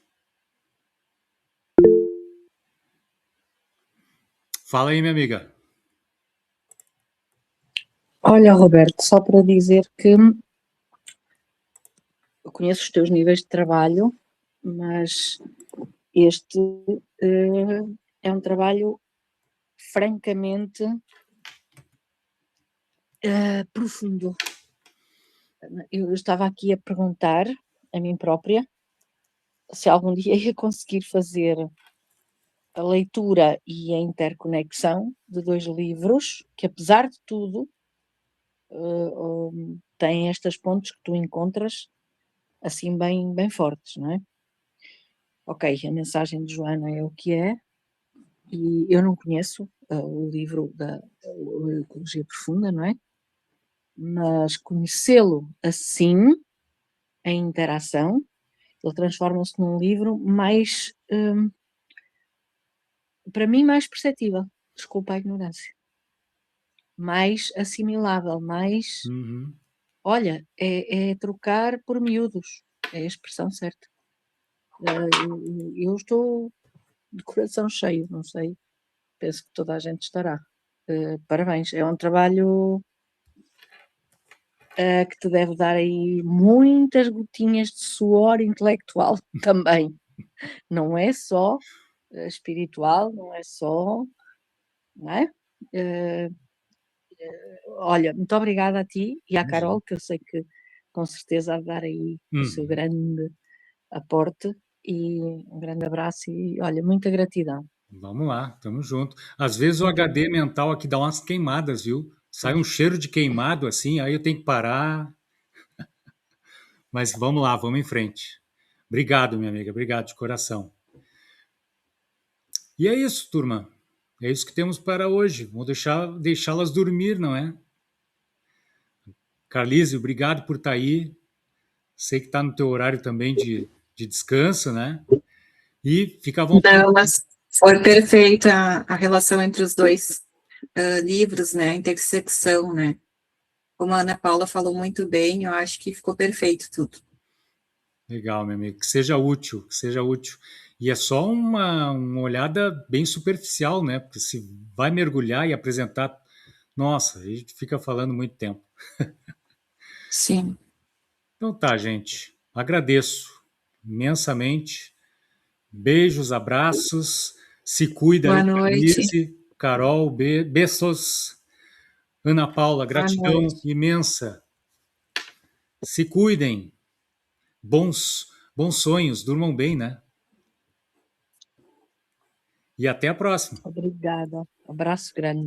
Fala aí, minha amiga. Olha, Roberto, só para dizer que eu conheço os teus níveis de trabalho, mas este é um trabalho francamente profundo. Eu estava aqui a perguntar a mim própria se algum dia ia conseguir fazer a leitura e a interconexão de 2 livros que, apesar de tudo, têm estas pontes que tu encontras assim bem fortes, não é? Ok, a mensagem de Joana é o que é, e eu não conheço o livro da Ecologia Profunda, não é? Mas conhecê-lo assim, em interação, ele transforma-se num livro mais, para mim, mais perceptível. Desculpa a ignorância. Mais assimilável, mais. Uhum. Olha, é trocar por miúdos. É a expressão certa. Eu estou de coração cheio, não sei. Penso que toda a gente estará. Parabéns. É um trabalho que te deve dar aí muitas gotinhas de suor intelectual também. Não é só espiritual, não é só, não é? Olha, muito obrigada a ti e à Carol, que eu sei que com certeza há de dar aí o seu grande aporte, e um grande abraço e, olha, muita gratidão. Vamos lá, tamo junto. Às vezes o HD mental aqui dá umas queimadas, viu? Sai um cheiro de queimado assim, aí eu tenho que parar. Mas vamos lá, vamos em frente. Obrigado, minha amiga, obrigado de coração. E é isso, turma. É isso que temos para hoje. Vou deixá-las dormir, não é? Carlise, obrigado por estar aí. Sei que está no teu horário também de descanso, né? E fica à vontade. Não, mas foi perfeita a relação entre os dois livros, né? A intersecção, né? Como a Ana Paula falou muito bem, eu acho que ficou perfeito tudo. Legal, meu amigo. Que seja útil, que seja útil. E é só uma olhada bem superficial, né? Porque se vai mergulhar e apresentar, nossa, a gente fica falando muito tempo. Sim. Então tá, gente. Agradeço imensamente. Beijos, abraços. Se cuida Boa aí, noite. Alice, Carol, beijos. Ana Paula, Boa gratidão noite. imensa. Se cuidem. Bons sonhos, durmam bem, né? E até a próxima. Obrigada. Abraço grande.